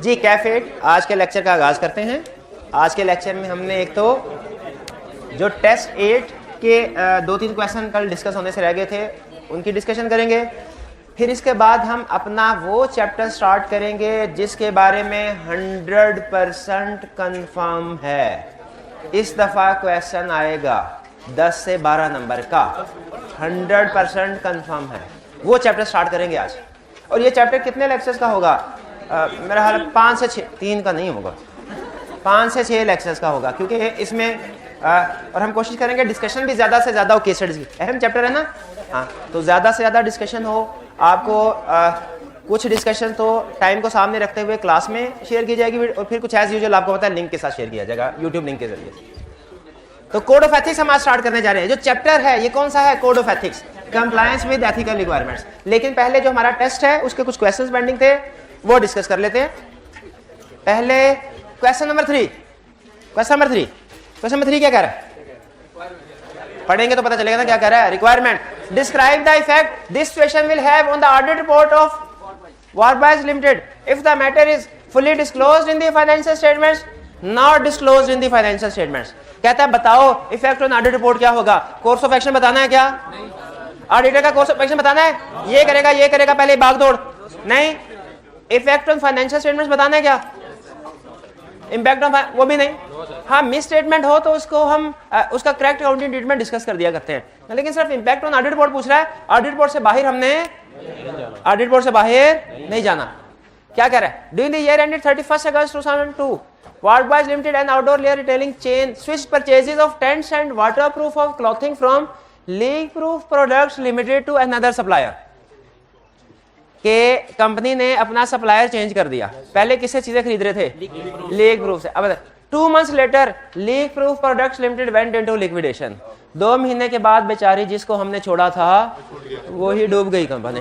जी कैफेट, आज के लेक्चर का आगाज़ करते हैं। आज के लेक्चर में हमने एक तो जो टेस्ट 8 के 2-3 क्वेश्चन कल डिस्कस होने से रह गए थे उनकी डिस्कशन करेंगे। फिर इसके बाद हम अपना वो चैप्टर स्टार्ट करेंगे जिसके बारे में 100% कंफर्म है। इस दफ़ा क्वेश्चन आएगा 10 से 12 नंबर का, 100% कंफर्म है। वो चैप्टर स्टार्ट करेंगे आज। और ये चैप्टर कितने लेक्चर्स का होगा? मेरा हाल 5 से 6, 3 का नहीं होगा, 5 से 6 लेक्चर्स का होगा, क्योंकि इसमें और हम कोशिश करेंगे डिस्कशन भी ज़्यादा से ज़्यादा हो। केस स्टडीज़ की अहम चैप्टर है ना, हाँ, तो ज़्यादा से ज़्यादा डिस्कशन हो। आपको कुछ डिस्कशन तो टाइम को सामने रखते हुए क्लास में शेयर की जाएगी और फिर कुछ एज यूजुअल आपको पता है लिंक के साथ शेयर किया जाएगा यूट्यूब लिंक के जरिए। तो कोड ऑफ एथिक्स हम आज स्टार्ट करने जा रहे हैं। जो चैप्टर है ये कौन सा है? Code of ethics, compliance with ethical requirements. लेकिन पहले जो हमारा टेस्ट है उसके कुछ क्वेश्चंस पेंडिंग थे, वो डिस्कस कर लेते हैं। पहले क्वेश्चन नंबर 3 क्या कह रहा है? पढ़ेंगे तो पता चलेगा ना क्या कह रहा है। Requirement, describe the effect this situation will have on the audit report of Warboys limited if the matter is fully disclosed in the financial statements, not disclosed in the financial statements. कहता है बताओ effect on audit report क्या होगा। Course of action बताना है क्या? Auditor का course of action बताना है, ये करेगा पहले भागदौड़ नहीं। इफेक्ट ऑन फाइनेंशियल स्टेटमेंट्स बताना है क्या? इम्पैक्ट ऑन वो भी नहीं। हाँ, मिस स्टेटमेंट हो तो उसको हम उसका करेक्ट अकाउंटिंग ट्रीटमेंट डिस्कस कर दिया करते हैं। लेकिन सिर्फ इम्पैक्ट ऑन ऑडिट रिपोर्ट पूछ रहा है, ऑडिट रिपोर्ट से बाहर हमने ऑडिट रिपोर्ट से बाहर नहीं जाना। क्या कह रहा है? During the year ended 31 August 2002 Wardboys Limited and outdoor layer retailing chain switched purchases of tents and waterproof of clothing from Leak Proof Products Limited to another supplier। के कंपनी ने अपना सप्लायर चेंज कर दिया। पहले किससे चीजें खरीद रहे थे? लीक प्रूफ से। अब 2 months later leak proof products limited went into liquidation. 2 महीने के बाद बेचारी जिसको हमने छोड़ा था वो ही डूब गई कंपनी।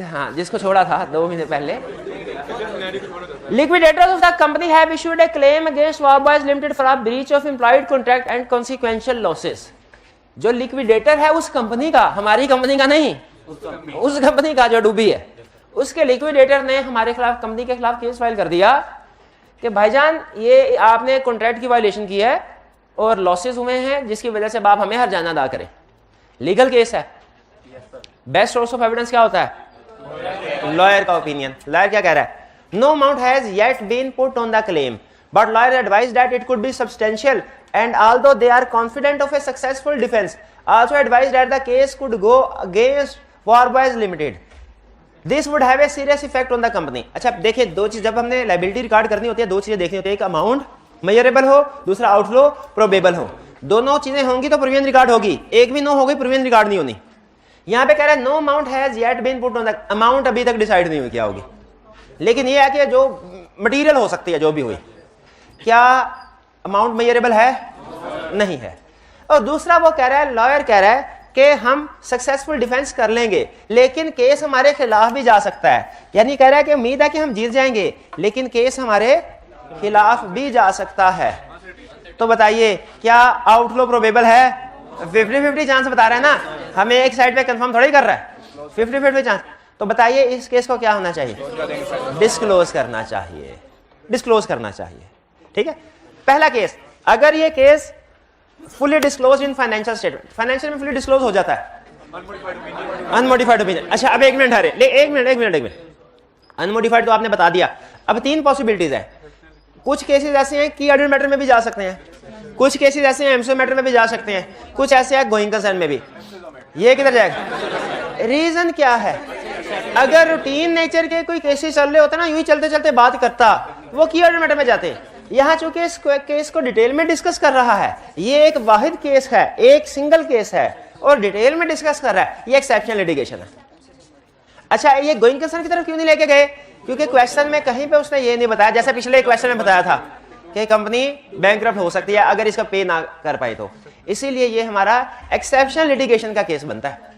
हाँ, जिसको छोड़ा था 2 महीने पहले। Liquidators of the company have issued a claim against Wardboys Limited for a breach of implied contract and consequential losses। जो लिक्विडेटर है उस कंपनी का, हमारी कंपनी का नहीं, उस कंपनी का जो डूबी है, उसके लिक्विडेटर ने हमारे खिलाफ, कंपनी के खिलाफ केस फाइल कर दिया कि भाईजान ये आपने कॉन्ट्रैक्ट की वायलेशन की है और लॉसेस हुए हैं जिसकी वजह से आप हमें हर्जाना अदा करें। लीगल केस है। बेस्ट सोर्स ऑफ एविडेंस क्या होता है? लॉयर का ओपिनियन। लॉयर क्या कह रहा है? No amount has yet been put on the claim, but lawyers advise that it could be substantial, and although they are confident of a successful defense, also advise that the case could go against Wardboys Limited. This would have a serious effect on the company। अच्छा देखिए, दो चीज जब हमने liability record करनी होती है, दो चीजें देखनी होती है। एक अमाउंट मेजरेबल हो, दूसरा आउटफ्लो प्रोबेबल हो। दोनों चीजें होंगी तो प्रोविजन रिकॉर्ड होगी, एक भी नो होगी प्रोविजन रिकॉर्ड नहीं होनी। यहाँ पे कह रहा है no amount has yet been put on the, amount अभी तक डिसाइड नहीं हुई क्या होगी, लेकिन ये है कि जो मटेरियल हो सकती है जो भी हुई, क्या अमाउंट मेजरेबल है? नहीं है। और दूसरा वो कह रहा है, लॉयर कह रहा है कि हम सक्सेसफुल डिफेंस कर लेंगे लेकिन केस हमारे खिलाफ भी जा सकता है। यानी कह रहा है कि उम्मीद है कि हम जीत जाएंगे लेकिन केस हमारे खिलाफ भी जा सकता है। तो बताइए क्या आउटफ्लो प्रोबेबल है? 50-50 चांस बता रहा है ना, हमें एक साइड पे कंफर्म थोड़ा ही कर रहा है, 50-50 चांस। तो बताइए इस केस को क्या होना चाहिए? डिस्क्लोज करना चाहिए, डिस्क्लोज करना चाहिए। ठीक है। पहला केस, अगर ये case fully disclose in financial statement, financial में फुली डिस्क्लोज हो जाता है, अनमोडिफाइड ओपिनियन। अच्छा अब एक मिनट, अनमोडिफाइड तो आपने बता दिया। अब 3 पॉसिबिलिटीज है। कुछ केसेस ऐसे हैं कि ऑडिट मैटर में भी जा सकते हैं, कुछ केसेस ऐसे हैं एमसीओ मैटर में भी जा सकते हैं, कुछ ऐसे हैं गोइंग कंसर्न में भी। ये किधर जाएगा? रीजन क्या है? अगर रूटीन नेचर के कोई केसेस चल रहे होते ना, यूं ही चलते चलते बात करता, वो की ऑडिट मैटर में जाते। यहाँ चूंकि इस केस को डिटेल में डिस्कस कर रहा है, ये एक वाहिद केस है, एक सिंगल केस है और डिटेल में डिस्कस कर रहा है, ये एक्सेप्शनल लिटिगेशन है। अच्छा ये गोइंग कंसर्न की तरफ क्यों नहीं लेके गए? क्योंकि क्वेश्चन में कहीं पे उसने ये नहीं बताया, जैसे पिछले क्वेश्चन में बताया था कि कंपनी बैंकरप्ट हो सकती है अगर इसका पे ना कर पाए तो, इसीलिए ये हमारा एक्सेप्शनल लिटिगेशन का केस बनता है।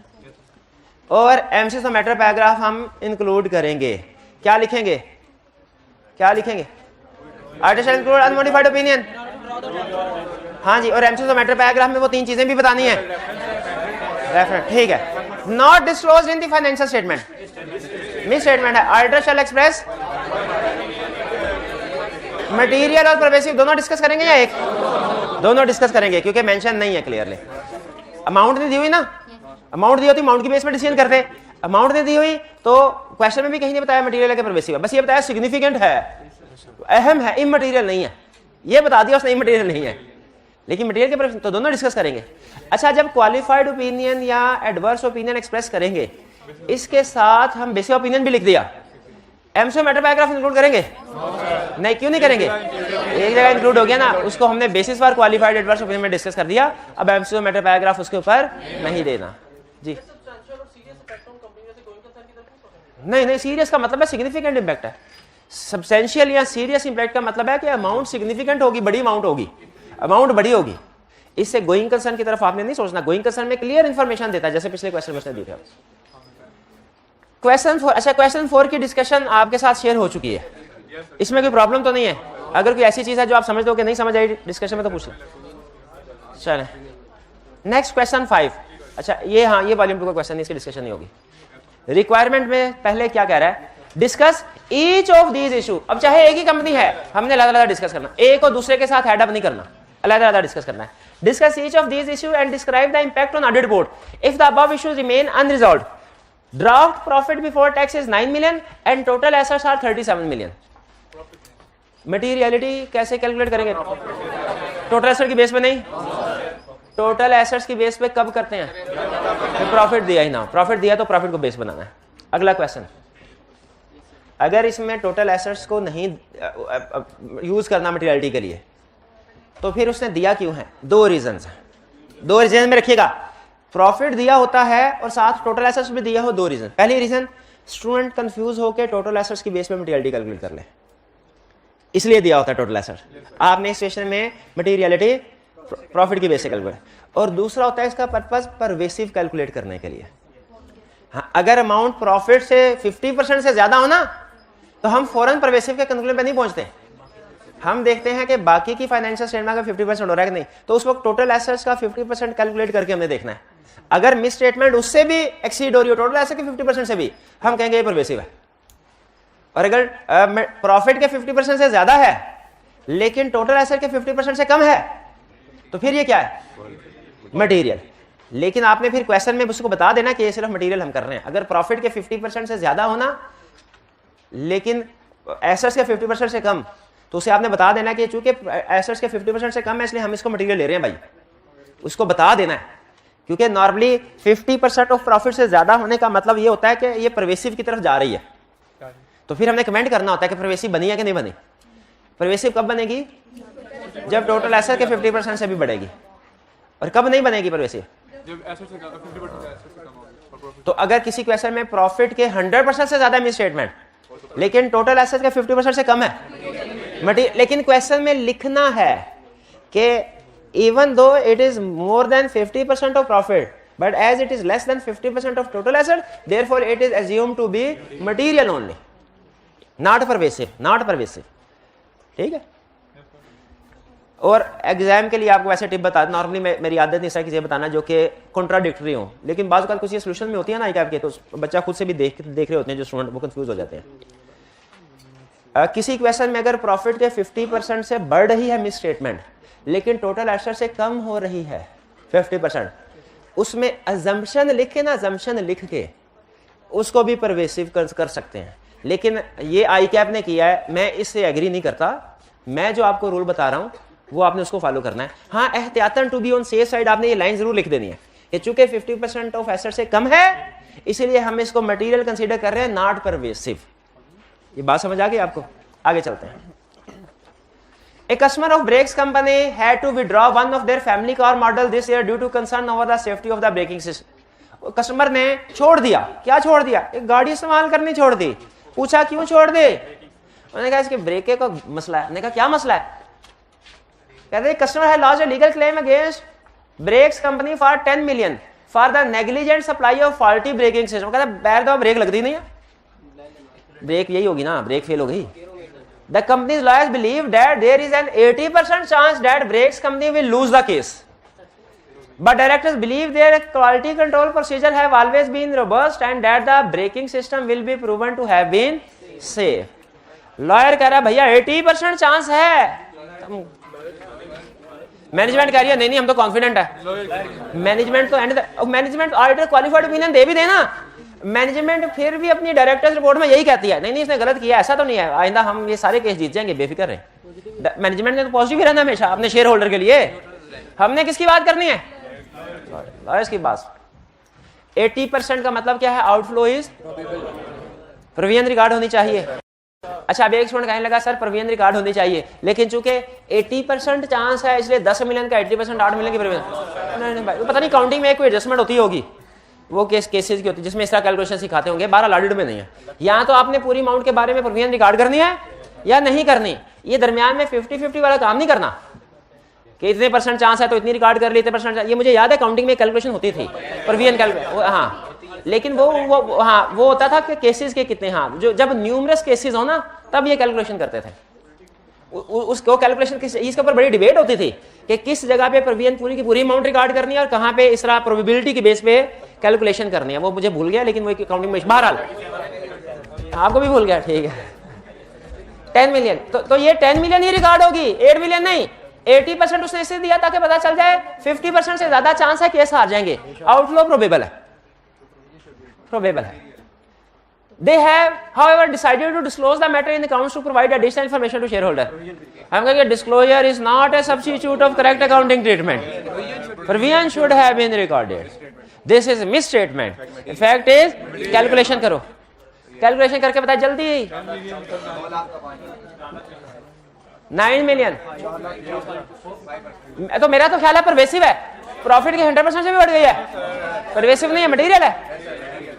और एमसीएस मैटर पैराग्राफ हम इंक्लूड करेंगे। क्या लिखेंगे? Artist shall include unmodified opinion. हाँ जी, और एमसीएस मैटर पैराग्राफ में वो 3 चीजें भी बतानी है। रेफरेंस, ठीक है। Not disclosed in the financial statement, miss statement है। ऑडिटर शैल एक्सप्रेस मटेरियल और परवेसिव दोनों डिस्कस करेंगे या एक? दोनों डिस्कस करेंगे क्योंकि मेंशन नहीं है क्लियरली। अमाउंट नहीं दी हुई ना, अमाउंट दी होती अमाउंट की बेस पर डिसीजन करते। अमाउंट नहीं दी हुई तो क्वेश्चन में भी कहीं नहीं बताया मटेरियल है कि परवेसिव है, बस ये बताया सिग्निफिकेंट है, अहम है, इमटेरियल नहीं है, ये बता दिया उसने इमटेरियल नहीं है। लेकिन मटेरियल के परवेसिव तो दोनों डिस्कस करेंगे। अच्छा, जब क्वालिफाइड ओपिनियन या एडवर्स ओपिनियन एक्सप्रेस करेंगे, इसके साथ हम बेसिक ओपिनियन भी लिख दिया, एमसीओ मैटर पैराग्राफ इंक्लूड करेंगे? नहीं, क्यों नहीं करेंगे? एक जगह इंक्लूड हो गया ना, उसको हमने basis for qualified adverse opinion में डिस्कस कर दिया, अब एमसीओ मैटर पैराग्राफ उसके ऊपर नहीं देना। जी नहीं नहीं, सीरियस का मतलब है सिग्निफिकेंट इंपैक्ट है। सब्सटेंशियल या सीरियस इंपैक्ट का मतलब है कि अमाउंट सिग्निफिकेंट होगी, बड़ी अमाउंट होगी, अमाउंट बड़ी होगी। इससे गोइंग कंसर्न की तरफ आपने नहीं सोचना, गोइंग कंसर्न में क्लियर इंफॉर्मेशन देता है, जैसे पिछले क्वेश्चन में दी थी। क्वेश्चन 4, अच्छा क्वेश्चन 4 की डिस्कशन आपके साथ शेयर हो चुकी है, इसमें कोई प्रॉब्लम तो नहीं है? अगर कोई ऐसी चीज है जो आप समझ लो कि नहीं समझ आई डिस्कशन में तो पूछ लो। चलें नेक्स्ट क्वेश्चन 5। अच्छा ये, हाँ ये वॉल्यूम 2 का क्वेश्चन, इसकी डिस्कशन नहीं होगी। रिक्वायरमेंट में पहले क्या कह रहा है? Discuss each of these issue. अब चाहे एक ही कंपनी है, हमने अलग-अलग डिस्कस करना, एक और दूसरे के साथ हेड अप नहीं करना, अलग-अलग डिस्कस करना है। Discuss each of these issue and describe the impact on audit board if the above issues remain unresolved. Draft profit before tax is 9 million and total assets are 37 million. Materiality कैसे calculate करेंगे? Total asset की base पे नहीं, total assets की base पे कब करते हैं? तो प्रॉफिट दिया ही ना, प्रॉफिट दिया तो प्रॉफिट को बेस बनाना है। अगला क्वेश्चन, अगर इसमें टोटल एसेट्स को नहीं यूज करना मटीरियलिटी के लिए, तो फिर उसने दिया क्यों है? दो रीजन है, दो रीजन में रखिएगा। प्रॉफिट दिया होता है और साथ टोटल एसेट्स भी दिया हो, दो रीजन। पहली रीजन, स्टूडेंट कंफ्यूज होकर टोटल एसेट्स की बेस पे मटीरियलिटी कैलकुलेट कर ले, इसलिए दिया होता है टोटल एसेट्स। आपने इस सेशन में मटीरियलिटी प्रॉफिट की बेस से कैलकुलेट, और दूसरा होता है इसका पर्पस परवेसिव कैलकुलेट करने के लिए। हाँ, अगर अमाउंट प्रॉफिट से 50% से ज्यादा हो ना, तो हम फौरन परवेसिव के कंक्लूजन पे नहीं पहुंचते, हम देखते हैं कि बाकी की फाइनेंशियल स्टेटमेंट का 50% हो रहा है कि नहीं, तो उस वक्त टोटल एसेट्स का 50% कैलकुलेट करके हमने देखना है। अगर मिस स्टेटमेंट उससे भी एक्सीड हो रही हो टोटल एसेट के 50% से भी, हम कहेंगे ये परवेसिव है। और अगर प्रॉफिट के 50% से ज्यादा है लेकिन टोटल एसेट के 50% से कम है, तो फिर ये क्या है? मटेरियल। लेकिन आपने फिर क्वेश्चन में उसको बता देना कि ये सिर्फ मटेरियल हम कर रहे हैं। अगर प्रॉफिट के 50% से ज्यादा होना लेकिन एसेट्स के 50% से कम, तो उसे आपने बता देना कि चूंकि एसेट्स के 50% से कम है इसलिए हम इसको मटेरियल ले रहे हैं भाई, उसको बता देना है। क्योंकि नॉर्मली 50% ऑफ प्रॉफिट से ज्यादा होने का मतलब ये होता है कि ये परवेसिव की तरफ जा रही है, तो फिर हमने कमेंट करना होता है कि परवेसिव बनी है कि नहीं बनी। परवेसिव कब बनेगी? जब टोटल एसेट के 50% से भी बढ़ेगी। और कब नहीं बनेगी परवेसिव? तो अगर किसी क्वेश्चन में प्रॉफिट के 100% से ज्यादा मिस स्टेटमेंट लेकिन टोटल एसेट के 50% से कम है, लेकिन क्वेश्चन में लिखना है कि even though it is more than 50% of profit but as it is less than 50% of total asset, therefore it is assumed to be material only, not pervasive, not pervasive। ठीक है। और एग्जाम के लिए आपको ऐसे टिप बता, normally मेरी आदत नहीं है चीजें बताना जो कि कॉन्ट्राडिक्टरी हो, लेकिन बाज़ कुछ ये सोल्यूशन में होती है ना के, तो बच्चा खुद से भी देख रहे होते हैं जो स्टूडेंट, वो कंफ्यूज हो जाते हैं। किसी क्वेश्चन में अगर प्रॉफिट के 50% से बढ़ रही है मिस स्टेटमेंट लेकिन टोटल एसेट से कम हो रही है 50%, उसमें अजम्पशन लिख के ना, अजम्पशन लिख के उसको भी परवेसिव कर सकते हैं। लेकिन ये आई कैप ने किया है, मैं इससे एग्री नहीं करता। मैं जो आपको रूल बता रहा हूं वो आपने उसको फॉलो करना है। हाँ, एहतियातन to be on safe side आपने ये लाइन जरूर लिख देनी है कि चूंकि 50% ऑफ एसेट से कम है इसलिए हम इसको मटेरियल कंसीडर कर रहे हैं, नॉट परवेसिव। ये बात समझ आ गई आपको? आगे चलते हैं। A customer of brakes company had to withdraw one of their family car model this year due to concern over the safety of the braking system। Customer ने छोड़ दिया, क्या छोड़ दिया? एक गाड़ी इस्तेमाल करनी छोड़ दी। पूछा क्यों छोड़ दे? उन्होंने कहा इसके ब्रेक का मसला है। मैंने कहा क्या मसला है? कहते कस्टमर है launch a legal claim against brakes company for 10 million for the negligent supply of faulty braking system. कहता बैर दो, ब्रेक लगती नहीं है, ब्रेक यही होगी ना, ब्रेक फेल हो गई। The company's lawyers believe that there is an 80% chance that brakes company will lose the case, but directors believe their quality control procedure have always been robust and that the braking system will be proven to have been safe। Lawyer कह रहा है भैया 80% chance है, management कह रही है नहीं नहीं हम तो कॉन्फिडेंट है। मैनेजमेंट तो मैनेजमेंट ऑडिटर क्वालिफाइड ओपिनियन दे भी देना, मैनेजमेंट फिर भी अपनी डायरेक्टर्स रिपोर्ट में यही कहती है नहीं नहीं इसने गलत किया, ऐसा तो नहीं है, आइंदा हम ये सारे केस जीत जाएंगे, बेफिक्र रहे। मैनेजमेंट ने तो पॉजिटिव ही रहना हमेशा अपने शेयर होल्डर के लिए। हमने किसकी बात करनी है? लॉयर्स की बात। 80% का मतलब क्या है? आउटफ्लो इज प्रोविजन रिकॉर्ड होनी चाहिए। अच्छा अब एक स्टूडेंट कहने लगा सर प्रोविजन रिकॉर्ड होनी चाहिए, लेकिन चूंकि 80% चांस है इसलिए 10 मिलियन का 80% 8 मिलियन की प्रोविजन। नहीं भाई पता नहीं काउंटिंग में कोई एडजस्टमेंट होती होगी, वो केसेस की होती है जिसमें इस तरह कैलकुलेशन सिखाते होंगे। 12 ऑडिट में नहीं है। यहाँ तो आपने पूरी अमाउंट के बारे में प्रोविजन रिकॉर्ड करनी है या नहीं करनी, ये दरमियान में 50-50 वाला काम नहीं करना कि इतने % चांस है तो इतनी रिकॉर्ड कर ली, इतने %। ये मुझे याद है काउंटिंग में कैलकुलेशन होती थी प्रोविजन कैलकुलेशन, हाँ, लेकिन वो होता था कि केसेस के कितने, हाँ जो जब न्यूमरस केसेस हो ना तब ये कैलकुलेशन करते थे। उसको कैलकुलेशन इसके ऊपर बड़ी डिबेट होती थी कि किस जगह पे प्रोविजन पूरी की पूरी अमाउंट रिकॉर्ड करनी है और कहाँ पे इस तरह प्रोबेबिलिटी की बेस पे कैलकुलेशन करनी है। वो मुझे भूल गया लेकिन वो काउंटिंग में बहरहाल आपको भी भूल गया, ठीक है। 10 मिलियन तो ये 10 मिलियन ही रिकॉर्ड होगी, 8 मिलियन नहीं। 80% उसने इससे दिया ताकि पता चल जाए 50% से ज्यादा चांस है केस हार जाएंगे। आउटफ्लो प्रोबेबल है, प्रोबेबल है। They have, however, decided to disclose the matter in the accounts to provide additional information to shareholder. हम कहेंगे disclosure is not a substitute of correct accounting treatment. Provision should have been recorded. This is misstatement. The fact is, calculation करो, calculation करके बताए जल्दी। 9 million तो मेरा तो ख्याल है परवेसिव है, प्रॉफिट की 100% से भी बढ़ गई है, परवेसिव नहीं है, मटेरियल है।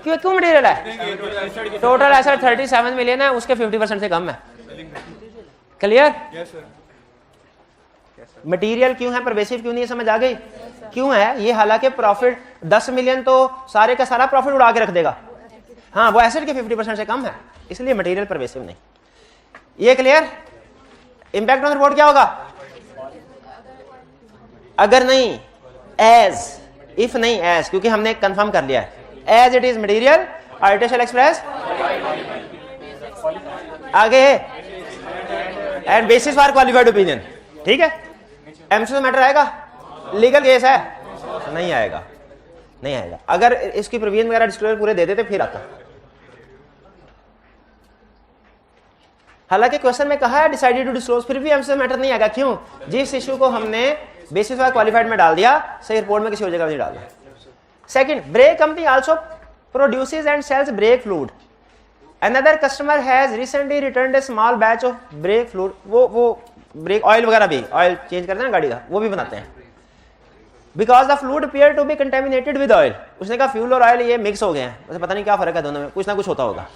क्यों मटेरियल है? टोटल एसेट 37 मिलियन है, उसके 50% से कम है। क्लियर? मटेरियल क्यों है, परवेसिव क्यों नहीं है, समझ आ गई? क्यों है ये? हालांकि प्रॉफिट 10 मिलियन तो सारे का सारा प्रॉफिट उड़ा के रख देगा, हाँ वो एसेट के 50% से कम है, इसलिए मटेरियल परवेसिव नहीं। ये क्लियर? इंपैक्ट ऑन रिपोर्ट क्या होगा? अगर नहीं एज, इफ नहीं एज, क्योंकि हमने कंफर्म कर लिया है as it is material, auditor shall express आगे and basis for qualified opinion. ठीक है, एमसीक्यू मैटर आएगा? लीगल केस है? नहीं आएगा, नहीं आएगा। अगर इसकी प्रोविजन वगैरह डिस्क्लोजर पूरे दे देते फिर आता। हालांकि क्वेश्चन में कहा है डिसाइडेड टू डिस्क्लोज, फिर भी एमसीक्यू मैटर नहीं आएगा। क्यों? जिस इशू को हमने बेसिस फॉर क्वालिफाइड में डाल दिया, सही रिपोर्ट में किसी और जगह नहीं डाला। Second, brake company also produces and sells brake fluid. Another customer has recently returned a small batch of brake fluid. वो brake oil वगैरह भी, ऑयल चेंज करते हैं गाड़ी का, वो भी बनाते हैं। Because the fluid appeared to be contaminated with oil. उसने कहा फ्यूल और ऑयल ये मिक्स हो गए हैं, वैसे पता नहीं क्या फर्क है दोनों में, कुछ ना कुछ होता होगा।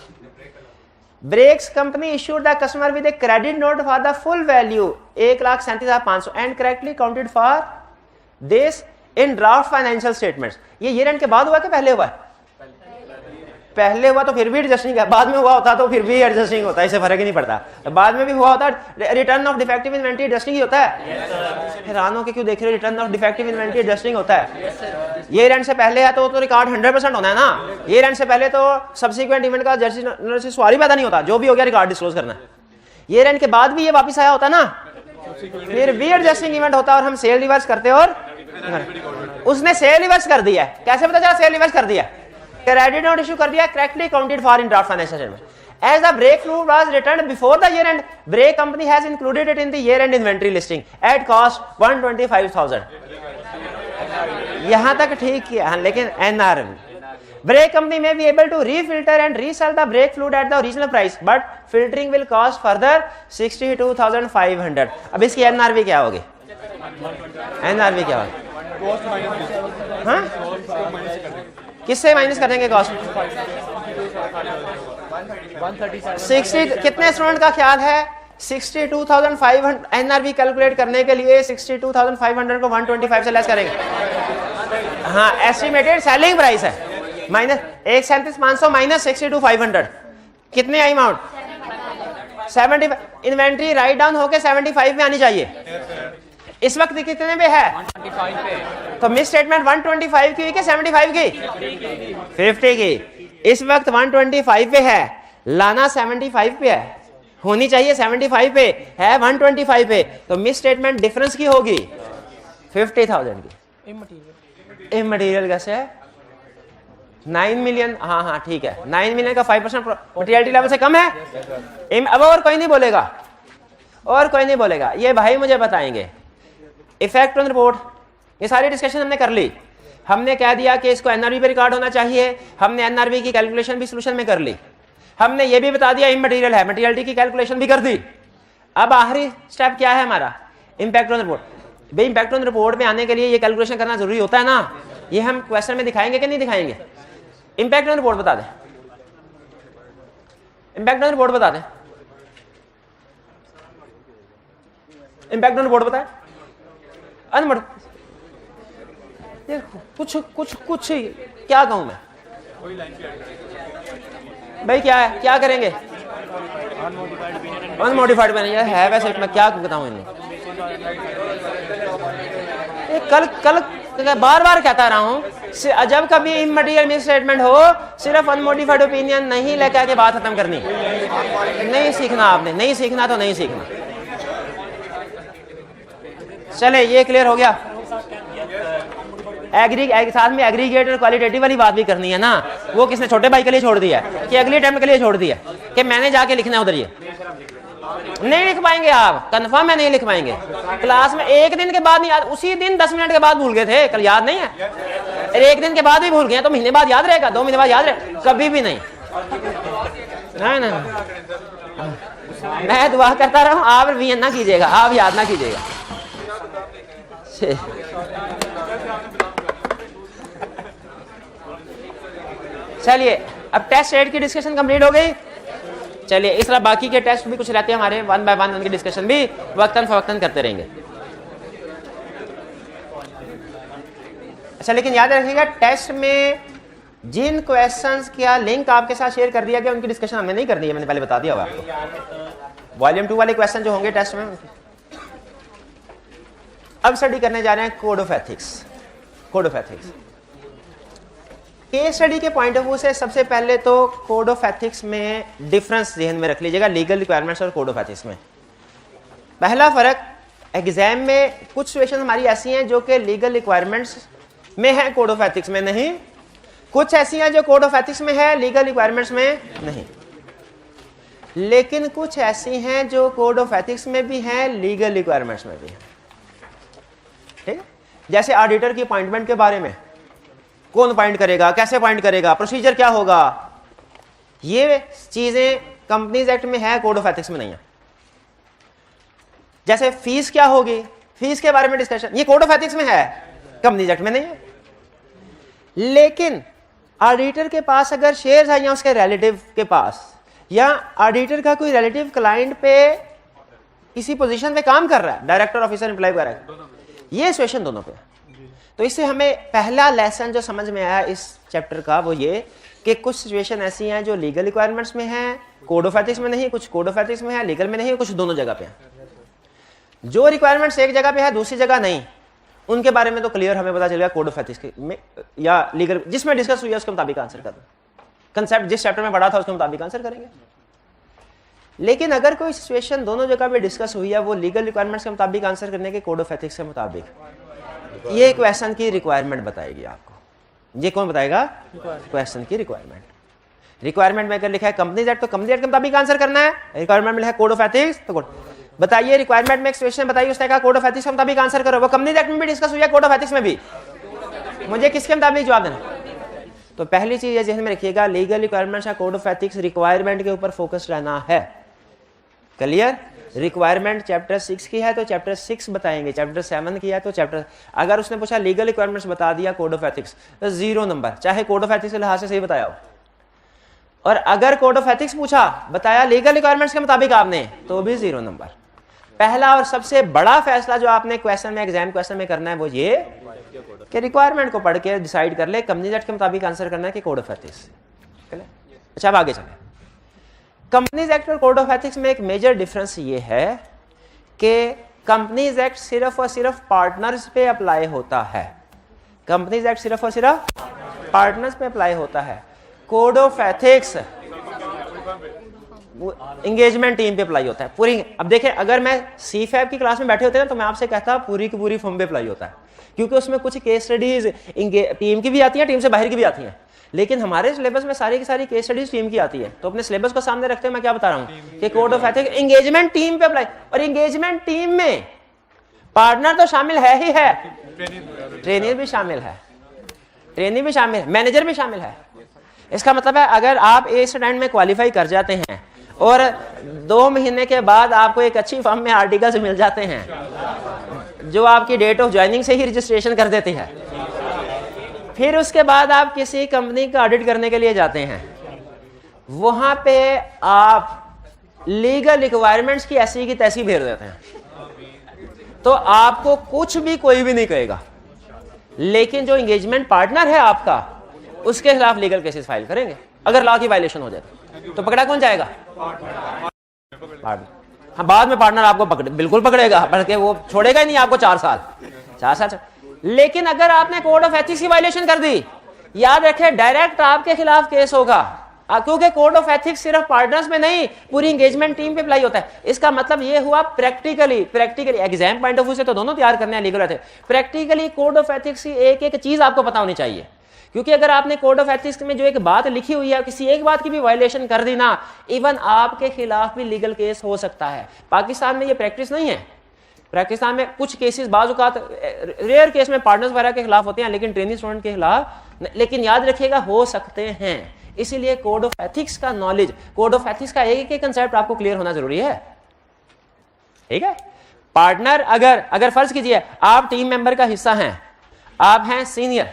Brakes company issued the customer with a credit note for the full value 1,37,500 and correctly counted for this in draft financial statements. ये ईयर एंड के बाद हुआ कि पहले हुआ? पहले हुआ तो फिर भी एडजस्टिंग है, बाद में हुआ होता तो फिर भी एडजस्टिंग होता है, इससे फर्क ही नहीं पड़ता। बाद में भी हुआ होता, return of defective inventory adjusting ही होता है। हैरान हो के क्यों देख रहे हो? Return of defective inventory adjusting होता है। ईयर एंड से पहले है तो रिकॉर्ड 100% होना है ना। ईयर एंड से पहले तो सब्सिक्वेंट इवेंट का जर्सी सवाल पैदा नहीं होता, जो भी हो गया रिकॉर्ड डिस्क्लोज करना है। ईयर एंड के बाद भी ये वापस आया होता ना, फिर भी एडजस्टिंग इवेंट होता और हम सेल रिवर्स करते और उसने सेल रिवर्स कर दिया। कैसे पता चला सेल रिवर्स कर दिया? क्रेडिट नोट इशू कर दिया, correctly counted for in draft financial statement. As the brake fluid was returned before the year end, brake company has included it in the year end inventory listing at cost 125,000। यहां तक ठीक किया, लेकिन NRV brake company may be able to refilter and resell the brake fluid at the original price, but filtering will cost further 62,500। अब इसकी NRV क्या होगी? NRV क्या होगी? हाँ? किससे माइनस करेंगे कॉस्ट? 60। कितने स्टूडेंट का ख्याल है 62,500 एनआरवी कैलकुलेट करने के लिए 62,500 को 125 से लेस करेंगे? हाँ, एस्टिमेटेड सेलिंग प्राइस है माइनस 137,500 माइनस 62,500 कितने आई अमाउंट? 75। इन्वेंट्री राइट डाउन होके 75 में आनी चाहिए। इस वक्त कितने पे है? 125 पे। तो मिस स्टेटमेंट 125 की कि 75 की? 50 की। इस वक्त 125 पे है, लाना 75 पे है। होनी चाहिए 75 पे, है 125 पे, तो मिस स्टेटमेंट डिफरेंस की होगी 50,000 की। इमटेरियल कैसे है 9 मिलियन, हाँ ठीक है, 9 मिलियन का 5% मटेरियलिटी लेवल से कम है। अब और कोई नहीं बोलेगा, और कोई नहीं बोलेगा, ये भाई मुझे बताएंगे। इफेक्ट ऑन रिपोर्ट, ये सारी डिस्कशन हमने कर ली। हमने कह दिया कि इसको एनआरबी पे रिकॉर्ड होना चाहिए, हमने एनआरबी की कैलकुलेशन भी सोल्यूशन में कर ली, हमने ये भी बता दिया इमटेरियल है, मटेरियलिटी की कैलकुलेशन भी कर दी। अब आखिरी स्टेप क्या है हमारा, इंपैक्ट ऑन रिपोर्ट। भाई इंपैक्ट ऑन रिपोर्ट में आने के लिए ये कैलकुलेशन करना जरूरी होता है ना, ये हम क्वेश्चन में दिखाएंगे कि नहीं दिखाएंगे। इंपैक्ट ऑन रिपोर्ट बता दें, इंपैक्ट ऑन रिपोर्ट बता दें, इंपैक्ट ऑन रिपोर्ट बताए अनमट, कुछ कुछ कुछ क्या कहूं मैं भाई, क्या है, क्या करेंगे अनमोडिफाइड ओपिनियन है, वैसे मैं क्या बताऊं इन्हें, कल बार बार कहता रहा हूं, जब कभी इमटेरियल मिस स्टेटमेंट हो सिर्फ अनमोडिफाइड ओपिनियन नहीं लेकर आके बात खत्म करनी, नहीं सीखना आपने, नहीं सीखना तो नहीं सीखना। चले ये क्लियर हो गया। साथ में एग्रीगेट और क्वालिटेटिव वाली बात भी करनी है ना, वो किसने छोटे भाई के लिए छोड़ दिया है कि अगले अटेम्प्ट के लिए छोड़ दिया कि मैंने जाके लिखना है उधर, ये नहीं लिख पाएंगे आप, कंफर्म है नहीं लिख पाएंगे। क्लास में एक दिन के बाद नहीं याद, उसी दिन 10 मिनट के बाद भूल गए थे, कल याद नहीं है, एक दिन के बाद भी भूल गए तो महीने बाद याद रहेगा, 2 महीने बाद याद रहेगा, कभी भी नहीं। नहीं मैं दुआ करता रहा हूं, आप रिवीजन ना कीजिएगा, आप याद ना कीजिएगा। चलिए अब टेस्ट रेट की डिस्कशन कंप्लीट हो गई। चलिए इस तरह बाकी के टेस्ट भी कुछ रहते हैं हमारे, 1 बाय 1 उनकी डिस्कशन भी वक्तन फवक्तन करते रहेंगे। अच्छा लेकिन याद रखिएगा टेस्ट में जिन क्वेश्चंस का लिंक आपके साथ शेयर कर दिया गया उनकी डिस्कशन हमने नहीं करनी है, मैंने पहले बता दिया हुआ आपको। वॉल्यूम 2 वाले क्वेश्चन जो होंगे टेस्ट में। अब स्टडी करने जा रहे हैं code of ethics. Code of ethics case study के पॉइंट ऑफ व्यू से सबसे पहले तो कोड ऑफ एथिक्स में डिफरेंस ध्यान में रख लीजिएगा, लीगल रिक्वायरमेंट्स और कोड ऑफ एथिक्स में। पहला फर्क, एग्जाम में कुछ सिचुएशन हमारी ऐसी हैं जो कि लीगल रिक्वायरमेंट्स में है, कोड ऑफ एथिक्स में नहीं। कुछ ऐसी हैं जो कोड ऑफ एथिक्स में है, लीगल रिक्वायरमेंट्स में नहीं। लेकिन कुछ ऐसी हैं जो कोड ऑफ एथिक्स में भी हैं, लीगल रिक्वायरमेंट्स में भी हैं। ठीक है, जैसे ऑडिटर की अपॉइंटमेंट के बारे में, कौन अपॉइंट करेगा, कैसे अपॉइंट करेगा, प्रोसीजर क्या होगा, ये चीजें कंपनीज एक्ट में है, कोड ऑफ एथिक्स में नहीं है। जैसे फीस क्या होगी, फीस के बारे में डिस्कशन, ये कोड ऑफ एथिक्स में है, कंपनीज एक्ट में नहीं है। लेकिन ऑडिटर के पास अगर शेयर्स हैं या उसके रिलेटिव के पास, या ऑडिटर का कोई रिलेटिव क्लाइंट पे किसी पोजीशन पे काम कर रहा है, डायरेक्टर ऑफिसर एम्प्लॉय वगैरह, ये सिचुएशन दोनों पे। तो इससे हमें पहला लेसन जो समझ में आया इस चैप्टर का वो ये कि कुछ सिचुएशन ऐसी हैं जो लीगल रिक्वायरमेंट्स में हैं, कोड ऑफ एथिक्स में नहीं, कुछ कोड ऑफ एथिक्स में है, लीगल में नहीं, कुछ दोनों जगह पे है। जो रिक्वायरमेंट्स एक जगह पे है दूसरी जगह नहीं, उनके बारे में तो क्लियर हमें पता चलेगा कोड ऑफ एथिक्स में या लीगल, जिसमें डिस्कस हुई है उसके मुताबिक आंसर कर दो। कंसेप्ट जिस चैप्टर में पढ़ा था उसके मुताबिक आंसर करेंगे। लेकिन अगर कोई सिचुएशन दोनों जगह पे डिस्कस हुई है, वो लीगल रिक्वायरमेंट्स के मुताबिक आंसर करने के, कोड ऑफ एथिक्स के मुताबिक, ये क्वेश्चन की रिक्वायरमेंट बताएगी आपको। ये कौन बताएगा? क्वेश्चन की रिक्वायरमेंट। रिक्वायरमेंट में अगर लिखा है कंपनीज एक्ट तो कंपनी एक्ट के मुताबिक आंसर करना है। रिक्वायरमेंट में लिखा है कोड ऑफ एथिक्स तो कोड, बताइए रिक्वायरमेंट में एक सिचुएशन बताइए, उसने कहा कोड ऑफ एथिक्स के मुताबिक आंसर करो, वो कंपनीज एक्ट में भी डिस्कस हुई है, कोड ऑफ एथिक्स में भी, मुझे किसके मुताबिक जवाब देना। तो पहली चीज ये ध्यान में रखिएगा, लीगल रिक्वायरमेंट्स या कोड ऑफ एथिक्स रिक्वायरमेंट के ऊपर फोकस रहना है। क्लियर? रिक्वायरमेंट चैप्टर 6 की है तो चैप्टर 6 बताएंगे, चैप्टर 7 की है तो चैप्टर, अगर उसने पूछा लीगल रिक्वायरमेंट्स बता दिया कोड ऑफ एथिक्स तो 0 नंबर, चाहे कोड ऑफ एथिक्स के लिहाज से सही बताया हो। और अगर कोड ऑफ एथिक्स पूछा, बताया लीगल रिक्वायरमेंट्स के मुताबिक आपने, तो भी 0 नंबर। पहला और सबसे बड़ा फैसला जो आपने क्वेश्चन में, एग्जाम क्वेश्चन में करना है वो ये कि रिक्वायरमेंट को पढ़ के डिसाइड कर ले कंपनीज एक्ट के मुताबिक आंसर करना है कि कोड ऑफ एथिक्स। अच्छा अब आगे चले। कंपनीज एक्ट और कोड ऑफ एथिक्स में एक मेजर डिफरेंस ये है कि कंपनीज एक्ट सिर्फ और सिर्फ पार्टनर्स पे अप्लाई होता है। कंपनीज एक्ट सिर्फ और सिर्फ पार्टनर्स पे अप्लाई होता है। Code of ethics engagement team पे अप्लाई होता है पूरी। अब देखें, अगर मैं CFAB की क्लास में बैठे होते हैं तो मैं आपसे कहता पूरी की पूरी फर्म पे अप्लाई होता है, क्योंकि उसमें कुछ केस स्टडीज टीम की भी आती है, टीम से बाहर की भी आती हैं, लेकिन हमारे सिलेबस में सारी की सारी केस स्टडीज टीम की आती है। तो अपने सिलेबस को सामने रखते हुए मैं क्या बता रहा हूँ कि code of ethics engagement team पे अप्लाई, और एंगेजमेंट टीम में पार्टनर तो शामिल है ही है, ट्रेनर भी शामिल है, ट्रेनिंग भी शामिल है, मैनेजर भी शामिल है। इसका मतलब है अगर आप ए स्टैंड में क्वालिफाई कर जाते हैं और 2 महीने के बाद आपको एक अच्छी फर्म में आर्टिकल्स मिल जाते हैं जो आपकी डेट ऑफ ज्वाइनिंग से ही रजिस्ट्रेशन कर देती है, फिर उसके बाद आप किसी कंपनी का ऑडिट करने के लिए जाते हैं, वहां पे आप लीगल रिक्वायरमेंट्स की ऐसी की तैसी भेज देते हैं, तो आपको कुछ भी कोई भी नहीं कहेगा, लेकिन जो एंगेजमेंट पार्टनर है आपका उसके खिलाफ लीगल केसेस फाइल करेंगे अगर लॉ की वायलेशन हो जाए। तो पकड़ा कौन जाएगा? पार्टनर। हाँ, बाद में पार्टनर आपको बिल्कुल पकड़ेगा, बल्कि वो छोड़ेगा ही नहीं आपको 4 साल। लेकिन अगर आपने कोड ऑफ एथिक्स की वायलेशन कर दी, याद रखें डायरेक्ट आपके खिलाफ केस होगा, क्योंकि कोड ऑफ एथिक्स सिर्फ पार्टनर्स में नहीं पूरी एंगेजमेंट टीम पे अप्लाई होता है। इसका मतलब ये हुआ practically exam point of view से तो दोनों तैयार करने हैं legal ethics, practically code of ethics की एक एक चीज आपको पता होनी चाहिए, क्योंकि अगर आपने कोड ऑफ एथिक्स में जो एक बात लिखी हुई है किसी एक बात की भी वायलेशन कर दी ना, इवन आपके खिलाफ भी लीगल केस हो सकता है। पाकिस्तान में ये प्रैक्टिस नहीं है, पाकिस्तान में कुछ केसेस बाजुकात रेयर केस में पार्टनर्स वगैरह के खिलाफ होते हैं, लेकिन ट्रेनिंग स्टूडेंट के खिलाफ, लेकिन याद रखिएगा हो सकते हैं। इसीलिए कोड ऑफ एथिक्स का नॉलेज, कोड ऑफ एथिक्स का एक एक कंसेप्ट आपको क्लियर होना जरूरी है। ठीक है, पार्टनर अगर फर्ज कीजिए आप टीम मेंबर का हिस्सा हैं, आप हैं सीनियर,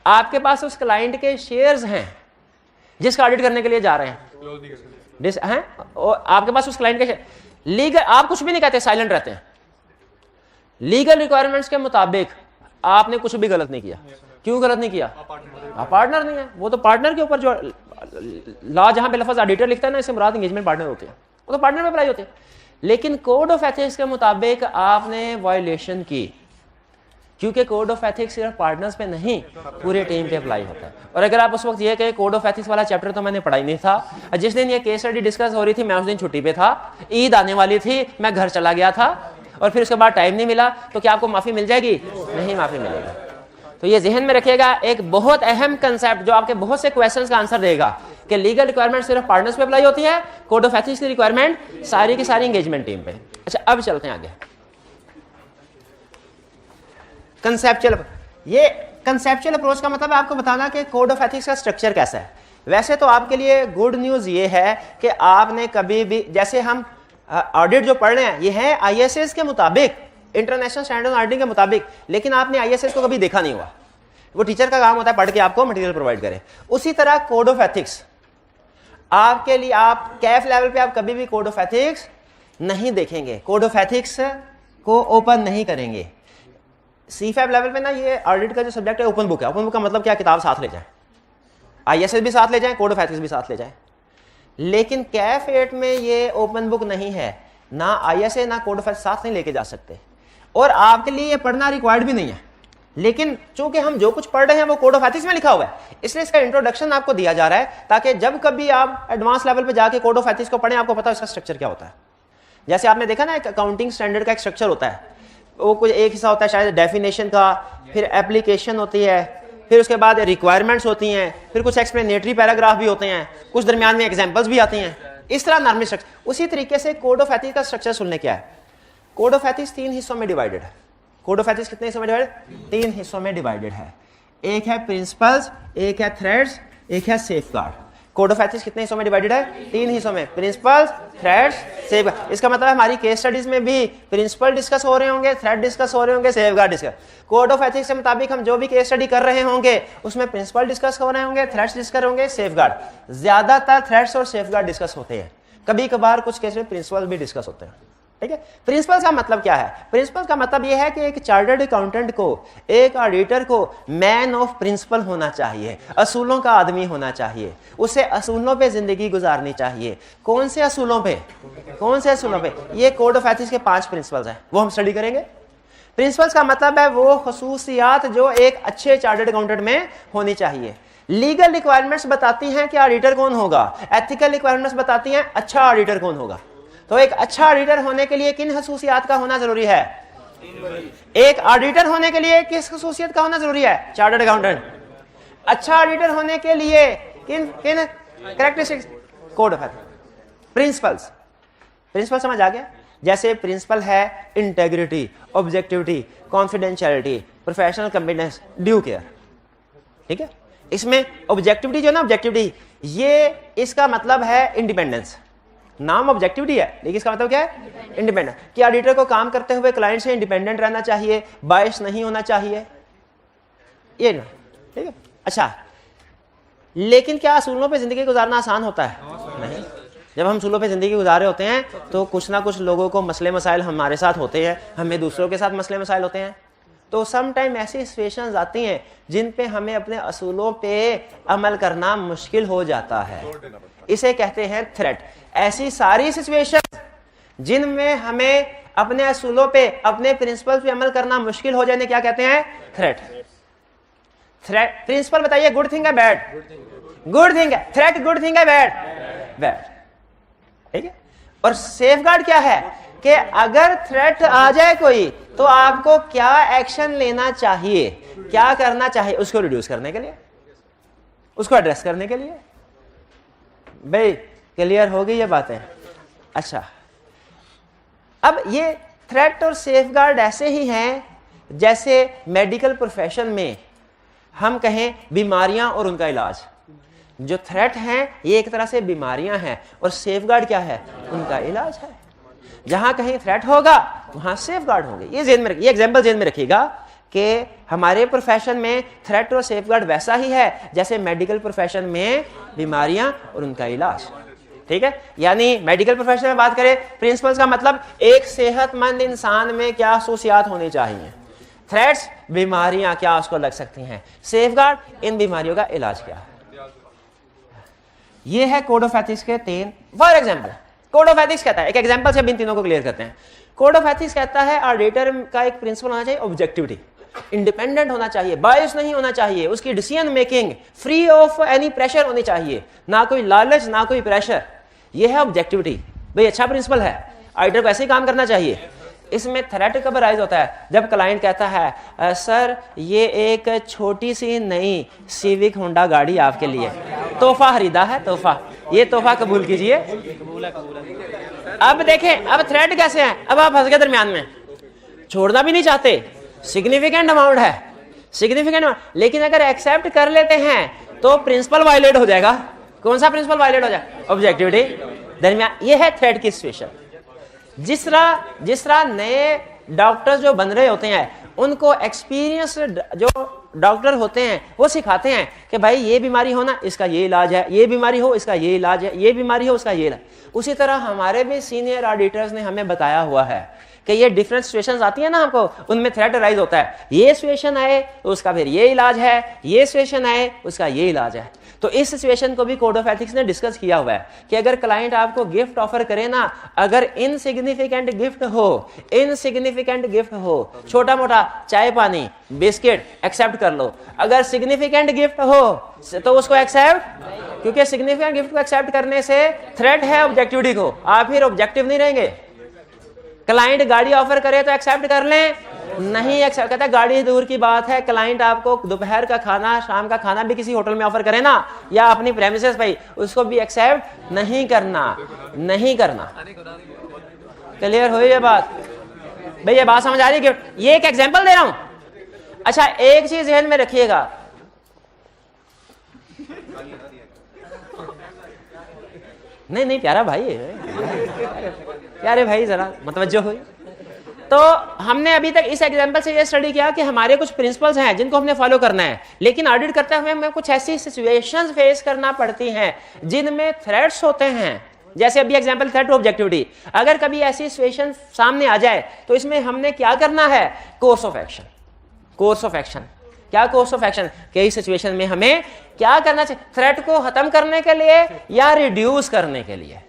आपके पास उस क्लाइंट के शेयर्स हैं जिसका ऑडिट करने के लिए जा रहे हैं, और आपके पास उस क्लाइंट के लीगल, आप कुछ भी नहीं कहते, साइलेंट रहते हैं, लीगल रिक्वायरमेंट्स के मुताबिक आपने कुछ भी गलत नहीं किया। क्यों गलत नहीं किया? आप पार्टनर नहीं है, वो तो पार्टनर के ऊपर जो लॉ जहां पे लफ्ज ऑडिटर लिखता है ना, इससे मुराद एंगेजमेंट पार्टनर होते हैं, वो तो पार्टनर में अप्लाई होते हैं। लेकिन कोड ऑफ एथिक्स के मुताबिक आपने वायलेशन की, क्योंकि कोड ऑफ एथिक्स सिर्फ पार्टनर्स पे नहीं पूरे टीम पे अप्लाई होता है। और अगर आप उस वक्त ये कहे कोड ऑफ एथिक्स वाला चैप्टर तो मैंने पढ़ा ही नहीं था, जिस दिन ये केस स्टडी डिस्कस हो रही थी मैं उस दिन छुट्टी पे था, ईद आने वाली थी, मैं घर चला गया था और फिर उसके बाद टाइम नहीं मिला, तो क्या आपको माफी मिल जाएगी? नहीं माफी मिलेगी। तो ये जहन में रखिएगा, एक बहुत अहम कंसेप्ट जो आपके बहुत से क्वेश्चंस का आंसर देगा कि लीगल रिक्वायरमेंट सिर्फ पार्टनर्स पे अप्लाई होती है, कोड ऑफ एथिक्स की रिक्वायरमेंट सारी की सारी एंगेजमेंट टीम पे। अच्छा, अब चलते हैं आगे। कंसेप्चुअल, ये कंसेप्चुअल अप्रोच का मतलब है आपको बताना कि कोड ऑफ एथिक्स का स्ट्रक्चर कैसा है। वैसे तो आपके लिए गुड न्यूज ये है कि आपने कभी भी, जैसे हम ऑडिट जो पढ़ रहे हैं ये है ISS के मुताबिक, इंटरनेशनल स्टैंडर्ड ऑडिटिंग के मुताबिक, लेकिन आपने ISS को कभी देखा नहीं हुआ, वो टीचर का काम होता है पढ़ के आपको मटेरियल प्रोवाइड करें। उसी तरह कोड ऑफ एथिक्स आपके लिए, आप कैफ लेवल पे आप कभी भी कोड ऑफ एथिक्स नहीं देखेंगे, कोड ऑफ एथिक्स को ओपन नहीं करेंगे। CFAB लेवल पे ना ये ऑडिट का जो सब्जेक्ट है ओपन बुक है। ओपन बुक का मतलब क्या? किताब साथ ले जाएं, ISS भी साथ ले जाएं, कोड ऑफ एथिक्स भी साथ ले जाएं। लेकिन कैफ 8 में ये ओपन बुक नहीं है, ना ISA ना कोड ऑफ एथिक्स साथ नहीं लेके जा सकते, और आपके लिए ये पढ़ना रिक्वायर्ड भी नहीं है। लेकिन चूंकि हम जो कुछ पढ़ रहे हैं वो कोड ऑफ एथिक्स में लिखा हुआ है, इसलिए इसका इंट्रोडक्शन आपको दिया जा रहा है, ताकि जब कभी आप एडवांस लेवल पे जाके कोड ऑफ एथिक्स को पढ़ें आपको पता है इसका स्ट्रक्चर क्या होता है। जैसे आपने देखा ना, एक अकाउंटिंग स्टैंडर्ड का एक स्ट्रक्चर होता है, वो कुछ एक हिस्सा होता है शायद डेफिनेशन का, फिर एप्लीकेशन होती है, फिर उसके बाद रिक्वायरमेंट्स होती हैं, फिर कुछ एक्सप्लेनेटरी पैराग्राफ भी होते हैं, कुछ दरमियान में एग्जांपल्स भी आती हैं, इस तरह नॉर्मल स्ट्रक्चर। उसी तरीके से कोड ऑफ एथिक्स का स्ट्रक्चर सुनने क्या है। कोड ऑफ एथिक्स 3 हिस्सों में डिवाइडेड है। कोड ऑफ एथिक्स कितने हिस्सों में डिवाइडेड? 3 हिस्सों में डिवाइडेड है। एक है प्रिंसिपल्स, एक है थ्रेड्स, एक है सेफगार्ड। कोड ऑफ एथिक्स कितने हिस्सों में डिवाइडेड है? 3 हिस्सों में, प्रिंसिपल्स, थ्रेड्स, सेफगार्ड। इसका मतलब हमारी केस स्टडीज में भी प्रिंसिपल डिस्कस हो रहे होंगे, थ्रेड डिस्कस हो रहे होंगे, safeguard discuss. Code of ethics के मुताबिक हम जो भी केस स्टडी कर रहे होंगे उसमें प्रिंसिपल डिस्कस हो रहे होंगे, थ्रेड्स डिस्कस होंगे, सेफगार्ड। ज्यादातर थ्रेड्स और सेफगार्ड डिस्कस होते हैं, कभी कभार कुछ केस में प्रिंसिपल भी डिस्कस होते हैं। ठीक है, प्रिंसिपल्स का मतलब क्या है? प्रिंसिपल्स का मतलब यह है कि एक चार्टर्ड अकाउंटेंट को, एक ऑडिटर को मैन ऑफ प्रिंसिपल होना चाहिए, असूलों का आदमी होना चाहिए, उसे असूलों पे जिंदगी गुजारनी चाहिए। कौन से असूलों पे? कौन से असूलों पे? ये कोड ऑफ एथिक्स के 5 प्रिंसिपल्स हैं, वो हम स्टडी करेंगे। प्रिंसिपल्स का मतलब है वो खसूसियात जो एक अच्छे चार्टर्ड अकाउंटेंट में होनी चाहिए। लीगल रिक्वायरमेंट्स बताती हैं कि ऑडिटर कौन होगा, एथिकल रिक्वायरमेंट्स बताती हैं अच्छा ऑडिटर कौन होगा। तो एक अच्छा ऑडिटर होने के लिए किन खसूसियात का होना जरूरी है? एक ऑडिटर होने के लिए किस खसूसियत का होना जरूरी है? Chartered accountant. अच्छा ऑडिटर होने के लिए किन किन characteristics? Code of ethics, principles. Principle समझ आ गया? जैसे प्रिंसिपल है integrity, objectivity, confidentiality, professional competence, due care. ठीक है, इसमें ऑब्जेक्टिविटी जो ना, ऑब्जेक्टिविटी ये इसका मतलब है इंडिपेंडेंस। नाम ऑब्जेक्टिविटी है लेकिन इसका मतलब क्या है? इंडिपेंडेंट। कि ऑडिटर को काम करते हुए क्लाइंट से इंडिपेंडेंट रहना चाहिए, बायस नहीं होना चाहिए, ये ना। ठीक है, अच्छा, लेकिन क्या असूलों पे जिंदगी गुजारना आसान होता है? नहीं। जब हम असूलों पे जिंदगी गुजारे होते हैं तो कुछ ना कुछ लोगों को मसले मसाइल हमारे साथ होते हैं, हमें दूसरों के साथ मसले मसाइल होते हैं। तो सम टाइम ऐसी सिचुएशंस आती हैं जिन पे हमें अपने असूलों पे अमल करना मुश्किल हो जाता है, इसे कहते हैं थ्रेट। ऐसी सारी सिचुएशन जिनमें हमें अपने असूलों पे, अपने प्रिंसिपल पे अमल करना मुश्किल हो जाने क्या कहते हैं? थ्रेट। थ्रेट प्रिंसिपल बताइए, गुड थिंग है बैड? गुड थिंग है। थ्रेट गुड थिंग है बैड? बैड। ठीक है, और सेफगार्ड क्या है कि अगर थ्रेट आ जाए कोई तो आपको क्या एक्शन लेना चाहिए, क्या करना चाहिए उसको रिड्यूस करने के लिए, उसको एड्रेस करने के लिए। भाई क्लियर हो गई ये बातें? अच्छा, अब ये थ्रेट और सेफगार्ड ऐसे ही हैं जैसे मेडिकल प्रोफेशन में हम कहें बीमारियां और उनका इलाज। जो थ्रेट हैं ये एक तरह से बीमारियां हैं और सेफगार्ड क्या है? उनका इलाज है। जहां कहीं थ्रेट होगा वहां सेफगार्ड होंगे। ये जेन में, ये एग्जांपल जेन में रखिएगा कि हमारे प्रोफेशन में थ्रेट और सेफगार्ड वैसा ही है जैसे मेडिकल प्रोफेशन में बीमारियां और उनका इलाज। ठीक है, यानी मेडिकल प्रोफेशन में बात करें, प्रिंसिपल्स का मतलब एक सेहतमंद इंसान में क्या खसूसियात होनी चाहिए, थ्रेट्स बीमारियां क्या उसको लग सकती हैं, सेफगार्ड इन बीमारियों का इलाज क्या है। ये है कोड ऑफ एथिक्स के 3। For example code of ethics कहता है, एक एग्जांपल से इन तीनों को क्लियर करते हैं। कोड ऑफ एथिक्स कहता है ऑडिटर का एक प्रिंसिपल होना चाहिए ऑब्जेक्टिविटी, इंडिपेंडेंट होना चाहिए, बायस नहीं होना चाहिए, उसकी decision making free of any pressure होनी चाहिए, ना कोई लालच ना कोई प्रेशर। ये है ऑब्जेक्टिविटी। भाई अच्छा प्रिंसिपल है, ऑडिटर को ऐसे ही काम करना चाहिए। इसमें थ्रेट कब राइज होता है? जब क्लाइंट कहता है सर ये एक छोटी सी नई सिविक होंडा गाड़ी आपके लिए तोहफा खरीदा है, तोहफा, ये तोहफा कबूल कीजिए। अब देखें, अब थ्रेट कैसे है? अब आप फंस गए दरमियान में, छोड़ना भी नहीं चाहते, सिग्निफिकेंट अमाउंट है, सिग्निफिकेंट अमाउंट, लेकिन अगर एक्सेप्ट कर लेते हैं तो प्रिंसिपल वायलेट हो जाएगा। कौन सा प्रिंसिपल वायलेट हो जाएगा? ऑब्जेक्टिविटी। दरमियान ये है थ्रेट की सिचुएशन। जिस तरह नए डॉक्टर्स जो बन रहे होते हैं उनको एक्सपीरियंस जो डॉक्टर होते हैं वो सिखाते हैं कि भाई ये बीमारी हो ना इसका ये इलाज है, ये बीमारी हो इसका ये इलाज है, ये बीमारी हो उसका ये इलाज। उसी तरह हमारे भी सीनियर ऑडिटर्स ने हमें बताया हुआ है कि ये डिफरेंट सिचुएशंस आती है ना हमको, उनमें थ्रेट राइज होता है। ये सिचुएशन आए तो उसका फिर ये इलाज है, ये सिचुएशन आए उसका ये इलाज है। तो इस सिचुएशन को भी कोड ऑफ एथिक्स ने डिस्कस किया हुआ है कि अगर क्लाइंट आपको गिफ्ट ऑफर करे ना, अगर इनसिग्निफिकेंट गिफ्ट हो, इनसिग्निफिकेंट गिफ्ट हो, छोटा मोटा चाय पानी बिस्किट एक्सेप्ट कर लो। अगर सिग्निफिकेंट गिफ्ट हो तो उसको एक्सेप्ट, क्योंकि सिग्निफिकेंट गिफ्ट को एक्सेप्ट करने से थ्रेट है ऑब्जेक्टिविटी को, आप फिर ऑब्जेक्टिव नहीं रहेंगे। क्लाइंट गाड़ी ऑफर करे तो एक्सेप्ट कर लें, नहीं एक्सेप्ट कहता है गाड़ी दूर की बात है, क्लाइंट आपको दोपहर का खाना शाम का खाना भी किसी होटल में ऑफर करे ना या अपनी प्रेमिसेस भाई, उसको भी एक्सेप्ट नहीं करना, नहीं करना। क्लियर हुई ये बात? भाई ये बात समझ आ रही है? ये एक एग्जांपल दे रहा हूं। अच्छा एक चीज ध्यान में रखिएगा, नहीं प्यारा भाई, प्यारे भाई जरा मतवज्जो हुई। तो हमने अभी तक इस एग्जांपल से ये स्टडी किया कि हमारे कुछ प्रिंसिपल्स हैं जिनको हमने फॉलो करना है, लेकिन ऑडिट करते हुए हमें कुछ ऐसी सिचुएशंस फेस करना पड़ती हैं जिनमें थ्रेट्स होते हैं। जैसे अभी एग्जांपल थ्रेट टू ऑब्जेक्टिविटी, अगर कभी ऐसी सिचुएशन सामने आ जाए तो इसमें हमने क्या करना है? Course of action. Course of action क्या? कोर्स ऑफ एक्शन कई सिचुएशन में हमें क्या करना चाहिए? थ्रेट को खत्म करने के लिए या रिड्यूस करने के लिए?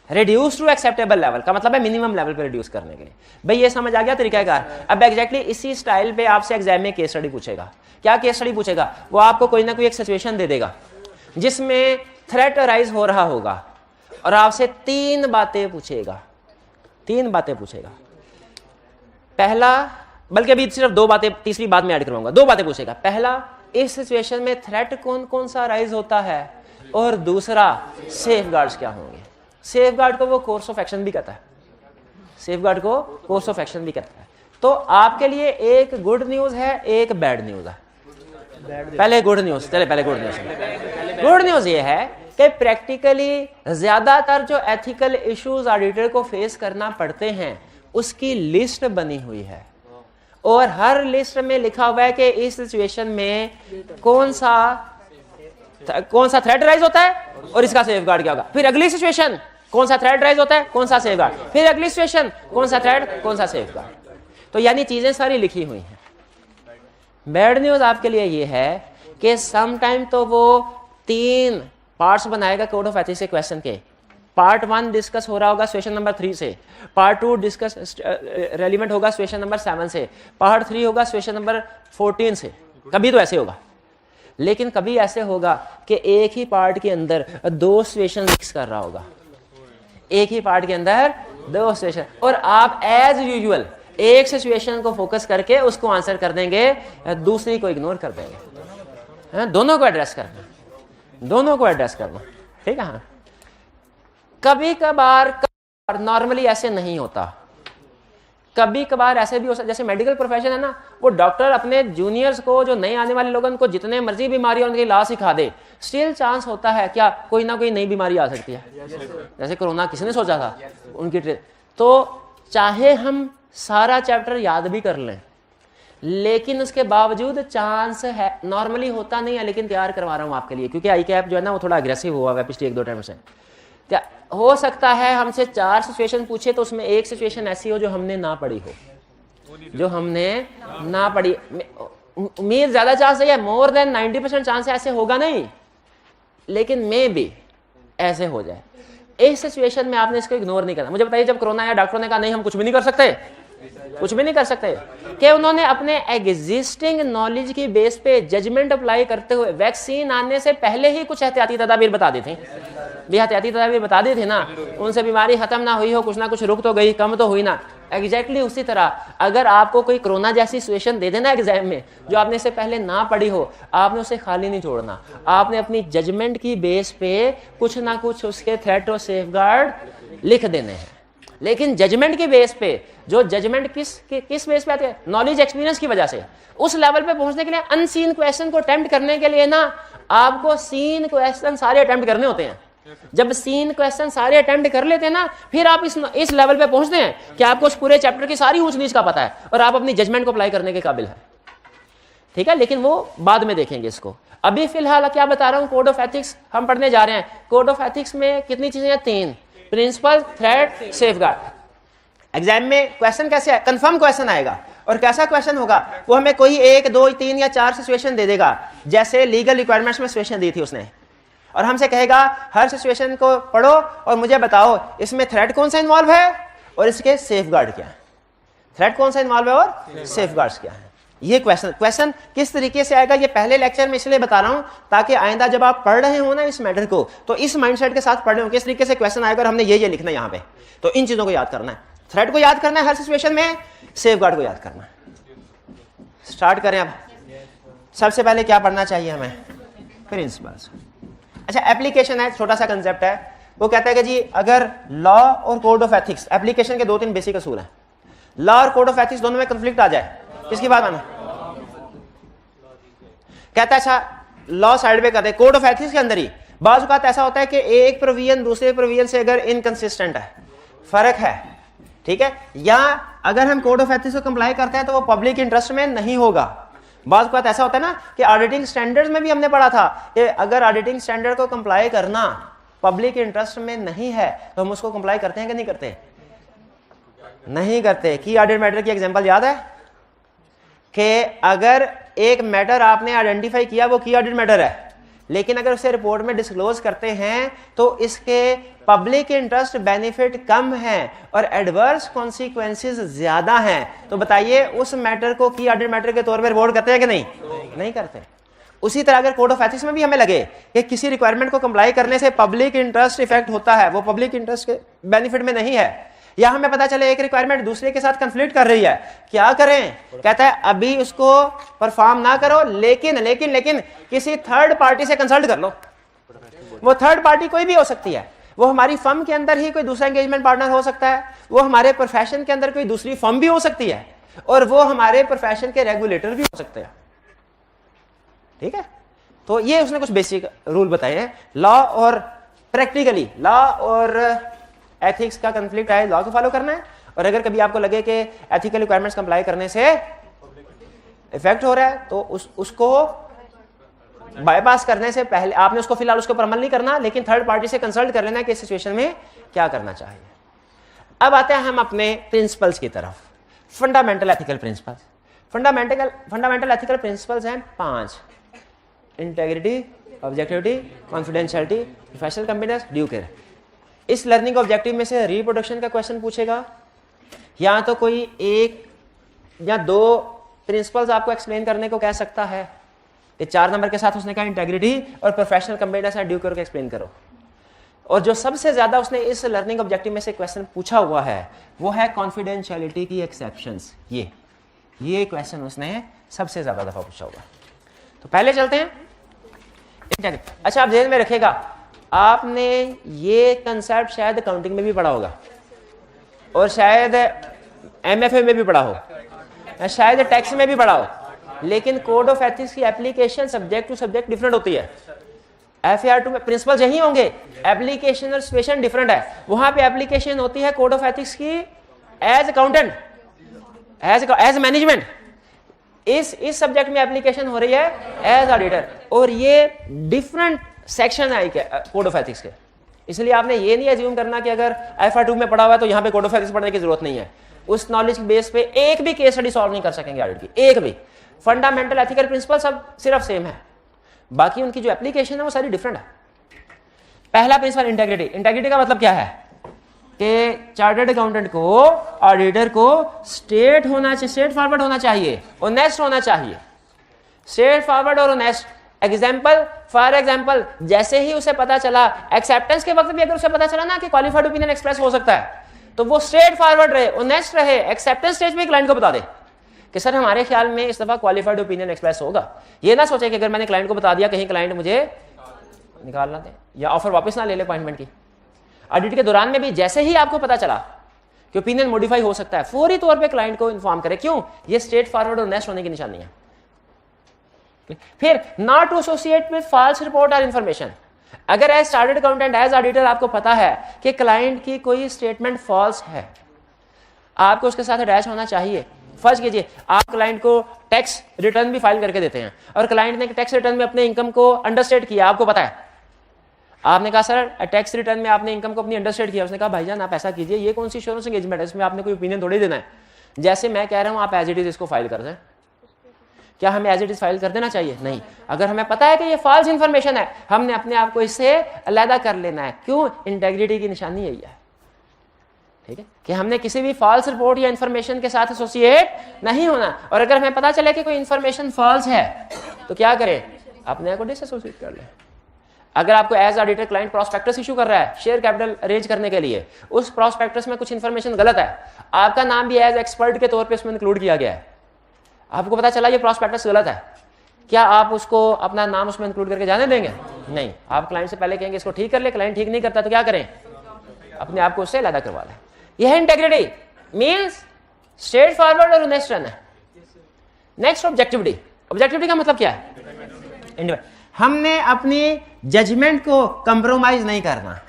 रिड्यूस टू एक्सेप्टेबल लेवल का मतलब है मिनिमम लेवल पे रिड्यूस करने के लिए। भाई ये समझ आ गया तरीकाकार। अब एग्जैक्टली इसी स्टाइल पे आपसे एग्जाम में केस स्टडी पूछेगा। क्या केस स्टडी पूछेगा? वो आपको कोई ना कोई एक सिचुएशन दे देगा जिसमें थ्रेट अराइज हो रहा होगा और आपसे 3 बातें पूछेगा। 3 बातें पूछेगा। पहला, बल्कि अभी सिर्फ 2 बातें, तीसरी बात में ऐड करूंगा। 2 बातें पूछेगा। पहला, इस सिचुएशन में थ्रेट कौन कौन सा अराइज होता है, और दूसरा सेफगार्ड्स क्या होंगे। सेफगार्ड को वो कोर्स ऑफ एक्शन भी कहता है। सेफगार्ड को कोर्स ऑफ एक्शन भी कहता है। तो आपके लिए एक गुड न्यूज है, एक बैड न्यूज है। पहले गुड न्यूज, चले पहले गुड न्यूज। गुड न्यूज ये है कि प्रैक्टिकली ज्यादातर जो एथिकल इश्यूज ऑडिटर को फेस करना पड़ते हैं उसकी लिस्ट बनी हुई है, और हर लिस्ट में लिखा हुआ है कि इस सिचुएशन में कौन सा थ्रेट राइज होता है और इसका सेफगार्ड क्या होगा। फिर अगली सिचुएशन कौन सा थ्रेट राइज होता है, कौन सा सेफगार्ड, फिर अगली सिचुएशन कौन सा थ्रेट, कौन सा सेफगार्ड। तो यानी चीजें सारी लिखी हुई हैं। बैड न्यूज आपके लिए ये है कि सम टाइम तो वो 3 पार्ट्स बनाएगा कोड ऑफ एथिक्स के क्वेश्चन के। पार्ट 1 डिस्कस हो रहा होगा सिचुएशन नंबर 3 से, पार्ट 2 डिस्कस रेलिवेंट होगा सिचुएशन नंबर 7 से, पार्ट 3 होगा सिचुएशन नंबर 14 से। कभी तो ऐसे होगा, लेकिन कभी ऐसे होगा कि एक ही पार्ट के अंदर 2 सिचुएशन मिक्स कर रहा होगा। एक ही पार्ट के अंदर 2 सिचुएशन, और आप एज यूजुअल एक सिचुएशन को फोकस करके उसको आंसर कर देंगे, दूसरी को इग्नोर कर देंगे। दोनों को एड्रेस करना, दोनों को एड्रेस करना, ठीक है। हाँ, कभी कभार नॉर्मली ऐसे नहीं होता। कभी कभार ऐसे भी हो सकता, जैसे मेडिकल प्रोफेशन है ना, वो डॉक्टर अपने जूनियर्स को, जो नए आने वाले लोगों को जितने मर्जी बीमारी उनकी इलाज सिखा दे, स्टिल चांस होता है क्या कोई ना कोई नई बीमारी आ सकती है। जैसे कोरोना किसने सोचा था उनकी तो चाहे हम सारा चैप्टर याद भी कर लें, लेकिन उसके बावजूद चांस है, नॉर्मली होता नहीं है, लेकिन तैयार करवा रहा हूं आपके लिए, क्योंकि आई कैप जो है ना वो थोड़ा अग्रेसिव हुआ है पिछले 1-2 टाइम से। हो सकता है हमसे 4 सिचुएशन पूछे तो उसमें एक सिचुएशन ऐसी हो जो हमने ना पढ़ी हो, जो हमने ना पढ़ी। उम्मीद ज्यादा चांस है, मोर देन 90% चांस ऐसे होगा नहीं, लेकिन मे भी ऐसे हो जाए। इस सिचुएशन में आपने इसको इग्नोर नहीं करना। मुझे बताइए, जब कोरोना आया डॉक्टरों ने कहा नहीं हम कुछ भी नहीं कर सकते, कुछ भी नहीं कर सकते, कि उन्होंने अपने एग्जिस्टिंग नॉलेज की बेस पे जजमेंट अप्लाई करते हुए वैक्सीन आने से पहले ही कुछ एहतियाती तदाबीर बता दी थी। एहतियाती तदाबीर बता दी थी ना, उनसे बीमारी खत्म ना हुई हो, कुछ ना कुछ रुक तो गई, कम तो हुई ना। एग्जैक्टली उसी तरह अगर आपको कोई कोरोना जैसी सिचुएशन दे देना एग्जाम में जो आपने इससे पहले ना पढ़ी हो, आपने उसे खाली नहीं छोड़ना। आपने अपनी जजमेंट की बेस पे कुछ ना कुछ उसके थ्रेट और सेफगार्ड लिख देने हैं। लेकिन जजमेंट के बेस पे, जो जजमेंट किस बेस पे आती है, नॉलेज एक्सपीरियंस की वजह से, उस लेवल पे पहुंचने के लिए अनसीन क्वेश्चन को अटेम्प्ट करने के लिए ना आपको सीन क्वेश्चन सारे अटेम्प्ट करने होते हैं। जब सीन क्वेश्चन सारे अटेम्प्ट कर लेते हैं ना, फिर आप इस लेवल पे पहुंचते हैं कि आपको उस पूरे चैप्टर की सारी ऊंच नीच का पता है और आप अपनी जजमेंट को अप्लाई करने के काबिल है, ठीक है। लेकिन वो बाद में देखेंगे इसको। अभी फिलहाल क्या बता रहा हूं, कोड ऑफ एथिक्स हम पढ़ने जा रहे हैं। कोड ऑफ एथिक्स में कितनी चीजें हैं? 3, प्रिंसिपल, थ्रेट, सेफगार्ड। एग्जाम में क्वेश्चन कैसे है? कंफर्म क्वेश्चन आएगा, और कैसा क्वेश्चन होगा, वो हमें कोई 1, 2, 3 या 4 सिचुएशन दे देगा, जैसे लीगल रिक्वायरमेंट्स में सिचुएशन दी थी उसने, और हमसे कहेगा हर सिचुएशन को पढ़ो और मुझे बताओ इसमें थ्रेट कौन सा इन्वॉल्व है और इसके सेफगार्ड क्या है। थ्रेट कौन सा इन्वॉल्व है और सेफगार्ड्स क्या है। ये क्वेश्चन किस तरीके से आएगा, ये पहले लेक्चर में इसलिए बता रहा हूं ताकि आइंदा जब आप पढ़ रहे हो ना इस मैटर को, तो इस माइंडसेट के साथ पढ़ रहे हो किस तरीके से क्वेश्चन आएगा और हमने ये लिखना है यहाँ पे। तो इन चीजों को याद करना है, थ्रेट को याद करना है हर सिचुएशन में, सेफगार्ड को याद करना है। स्टार्ट करें अब। सबसे पहले क्या पढ़ना चाहिए हमें? प्रिंसिपल्स। अच्छा, एप्लीकेशन है, छोटा सा कंसेप्ट है। वो कहता है कि जी अगर लॉ और कोड ऑफ एथिक्स, एप्लीकेशन के 2-3 बेसिक असूल हैं। लॉ और कोड ऑफ एथिक्स दोनों में कंफ्लिक्ट आ जाए, किसकी बात माने? कहता है अच्छा लॉ साइड पे करते, कोड ऑफ एथिक्स के अंदर ही बाज़ औक़ात ऐसा होता है कि एक प्रोविजन दूसरे प्रोविजन से अगर इनकंसिस्टेंट है, फर्क है, ठीक है, या अगर हम कोड ऑफ एथिक्स को कंप्लाई करते हैं तो वो पब्लिक इंटरेस्ट में नहीं होगा। बात बात ऐसा होता है ना कि ऑडिटिंग स्टैंडर्ड्स में भी हमने पढ़ा था कि अगर ऑडिटिंग स्टैंडर्ड को कंप्लाई करना पब्लिक इंटरेस्ट में नहीं है तो हम उसको कंप्लाई करते हैं कि नहीं करते? नहीं करते। की ऑडिट मैटर की एग्जांपल याद है कि अगर एक मैटर आपने आइडेंटिफाई किया वो की ऑडिट मैटर है, लेकिन अगर उसे रिपोर्ट में डिस्क्लोज करते हैं तो इसके पब्लिक इंटरेस्ट बेनिफिट कम है और एडवर्स कॉन्सिक्वेंसेस ज्यादा हैं, तो बताइए उस मैटर को की ऑडिट मैटर के तौर पर रिपोर्ट करते हैं कि नहीं? नहीं करते। उसी तरह अगर कोड ऑफ एथिक्स में भी हमें लगे कि किसी रिक्वायरमेंट को कंप्लाई करने से पब्लिक इंटरेस्ट इफेक्ट होता है, वो पब्लिक इंटरेस्ट के बेनिफिट में नहीं है, या हमें पता चले एक रिक्वायरमेंट दूसरे के साथ कंफ्लिक्ट कर रही है, क्या करें? कहता है अभी उसको परफॉर्म ना करो, लेकिन लेकिन लेकिन किसी थर्ड पार्टी से कंसल्ट कर लो। वो थर्ड पार्टी कोई भी हो सकती है, वो हमारी फर्म के अंदर ही कोई दूसरा एंगेजमेंट पार्टनर हो सकता है, वो हमारे प्रोफेशन के अंदर कोई दूसरी फर्म भी हो सकती है, और वो हमारे प्रोफेशन के रेगुलेटर भी हो सकते हैं। ठीक है, तो ये उसने कुछ बेसिक रूल बताए हैं। लॉ और प्रैक्टिकली लॉ और एथिक्स का कंफ्लिक्ट है, लॉ को फॉलो करना है, और अगर कभी आपको लगे कि एथिकल रिक्वायरमेंट्स कंप्लाई करने से इफेक्ट हो रहा है तो उसको बाईपास करने से पहले आपने उसको फिलहाल उसके ऊपर अमल नहीं करना, लेकिन थर्ड पार्टी से कंसल्ट कर लेना कि इस सिचुएशन में क्या करना चाहिए। अब आते हैं हम अपने प्रिंसिपल्स की तरफ। Fundamental ethical principles. Fundamental ethical principles हैं 5: integrity, objectivity, confidentiality, professional competence, due care. इस लर्निंग ऑब्जेक्टिव में से रिप्रोडक्शन का क्वेश्चन पूछेगा, या तो कोई एक या दो प्रिंसिपल्स आपको एक्सप्लेन करने को कह सकता है कि 4 नंबर के साथ उसने कहा इंटेग्रिटी और प्रोफेशनल कंपनीनेस एंड ड्यू केयर को एक्सप्लेन करो। और जो सबसे ज्यादा उसने इस लर्निंग ऑब्जेक्टिव में से क्वेश्चन पूछा हुआ है वो है कॉन्फिडेंशियलिटी की एक्सेप्शंस। ये क्वेश्चन उसने सबसे ज्यादा दफा पूछा हुआ। तो पहले चलते हैं इंटेग्रिटी। अच्छा, आप ध्यान में रखिएगा, आपने ये कंसेप्ट शायद अकाउंटिंग में भी पढ़ा होगा, और शायद एमएफए में भी पढ़ा हो, शायद टैक्स में भी पढ़ा हो, लेकिन कोड ऑफ एथिक्स की application subject to subject different होती है। FAR2 में प्रिंसिपल्स यही होंगे, एप्लीकेशन और सिचुएशन डिफरेंट है। वहां पे एप्लीकेशन होती है कोड ऑफ एथिक्स की एज अकाउंटेंट, एज मैनेजमेंट। इस सब्जेक्ट में एप्लीकेशन हो रही है एज ऑडिटर, और ये डिफरेंट सेक्शन है कोड ऑफ एथिक्स के। इसलिए आपने ये नहीं एज्यूम करना कि अगर FAR2 में पढ़ा हुआ है तो यहाँ पे कोड ऑफ एथिक्स पढ़ने की जरूरत नहीं है। उस नॉलेज बेस पे एक भी केस स्टडी सॉल्व नहीं कर सकेंगे ऑडिट की, एक भी। फंडामेंटल एथिकल प्रिंसिपल सब सिर्फ सेम है, बाकी उनकी जो एप्लीकेशन है वो सारी डिफरेंट है। पहला प्रिंसिपल इंटेग्रिटी। इंटेग्रिटी का मतलब क्या है कि चार्टर्ड अकाउंटेंट को, ऑडिटर को स्ट्रेट फॉरवर्ड होना चाहिए, ऑनेस्ट होना चाहिए। स्ट्रेट फॉरवर्ड और ऑनेस्ट। फॉर एग्जाम्पल जैसे ही उसे पता चला, एक्सेप्टेंस के वक्त भी अगर उसे पता चला ना कि क्वालिफाइड ओपिनियन एक्सप्रेस हो सकता है, तो वो स्ट्रेट फॉरवर्ड रहे, ऑनेस्ट रहे, एक्सेप्टेंस स्टेज में क्लाइंट को बता दे कि सर हमारे ख्याल में इस दफा क्वालिफाइड ओपिनियन एक्सप्रेस होगा। ये ना सोचे कि अगर मैंने क्लाइंट को बता दिया कहीं क्लाइंट मुझे निकालना दे या ऑफर वापस ना ले ले अपॉइंटमेंट की। ऑडिट के दौरान में भी जैसे ही आपको पता चला कि ओपिनियन मॉडिफाई हो सकता है, फौरी तौर पे क्लाइंट को इन्फॉर्म करें। क्यों? ये स्ट्रेट फॉरवर्ड और ऑनेस्ट होने की निशानी है। फिर not to associate with false report और इंफॉर्मेशन। अगर as chartered accountant, as auditor आपको पता है कि क्लाइंट की कोई स्टेटमेंट फॉल्स है, आपको उसके साथ अटैच होना चाहिए। फर्ज कीजिए आप क्लाइंट को टैक्स रिटर्न भी फाइल करके देते हैं और क्लाइंट ने टैक्स रिटर्न में अपने इनकम को अंडरस्टेट किया, आपको पता है, आपने कहा सर टैक्स रिटर्न में आपने इनकम को अपनी अंडरस्टेट किया। उसने कहा भाईजान आप ऐसा कीजिए, ये कौन सी इंश्योरेंस एंगेजमेंट है, इसमें आपने कोई ओपिनियन थोड़ी देना है, जैसे मैं कह रहा हूं आप एज इट इज इसको फाइल कर दें। क्या हमें एज इट इज फाइल कर देना चाहिए? नहीं। अगर हमें पता है कि ये फॉल्स इंफॉर्मेशन है, हमने अपने आप को इससे अलग कर लेना है। क्यों? इंटेग्रिटी की निशानी यही है, ठीक है, कि हमने किसी भी फॉल्स रिपोर्ट या इंफॉर्मेशन के साथ एसोसिएट नहीं होना। और अगर हमें पता चले कि कोई इंफॉर्मेशन फॉल्स है तो क्या करें? अपने आप को डिसएसोसिएट कर लें। अगर आपको as auditor client prospectus issue कर रहा है शेयर कैपिटल अरेंज करने के लिए, उस प्रोस्पेक्टस में कुछ इंफॉर्मेशन गलत है, आपका नाम भी एज एक्सपर्ट के तौर पे उसमें इंक्लूड किया गया है, आपको पता चला ये प्रोस्पेक्टस गलत है, क्या आप उसको अपना नाम उसमें इंक्लूड करके जाने देंगे? नहीं। आप क्लाइंट से पहले कहेंगे इसको ठीक कर ले, क्लाइंट ठीक नहीं करता तो क्या करें? अपने आप को उससे अलग करवा लें। यह इंटेग्रिटी मींस स्ट्रेट फॉरवर्ड और ऑनेस्ट रहना है। Next objectivity. ऑब्जेक्टिविटी का मतलब क्या है? हमने अपनी जजमेंट को कंप्रोमाइज नहीं करना।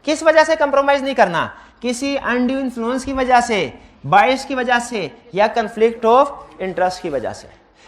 किस वजह से कंप्रोमाइज नहीं करना? किसी अनड्यू इन्फ्लुएंस की वजह से, बायस की वजह से, या कंफ्लिक्ट ऑफ इंटरेस्ट की वजह से।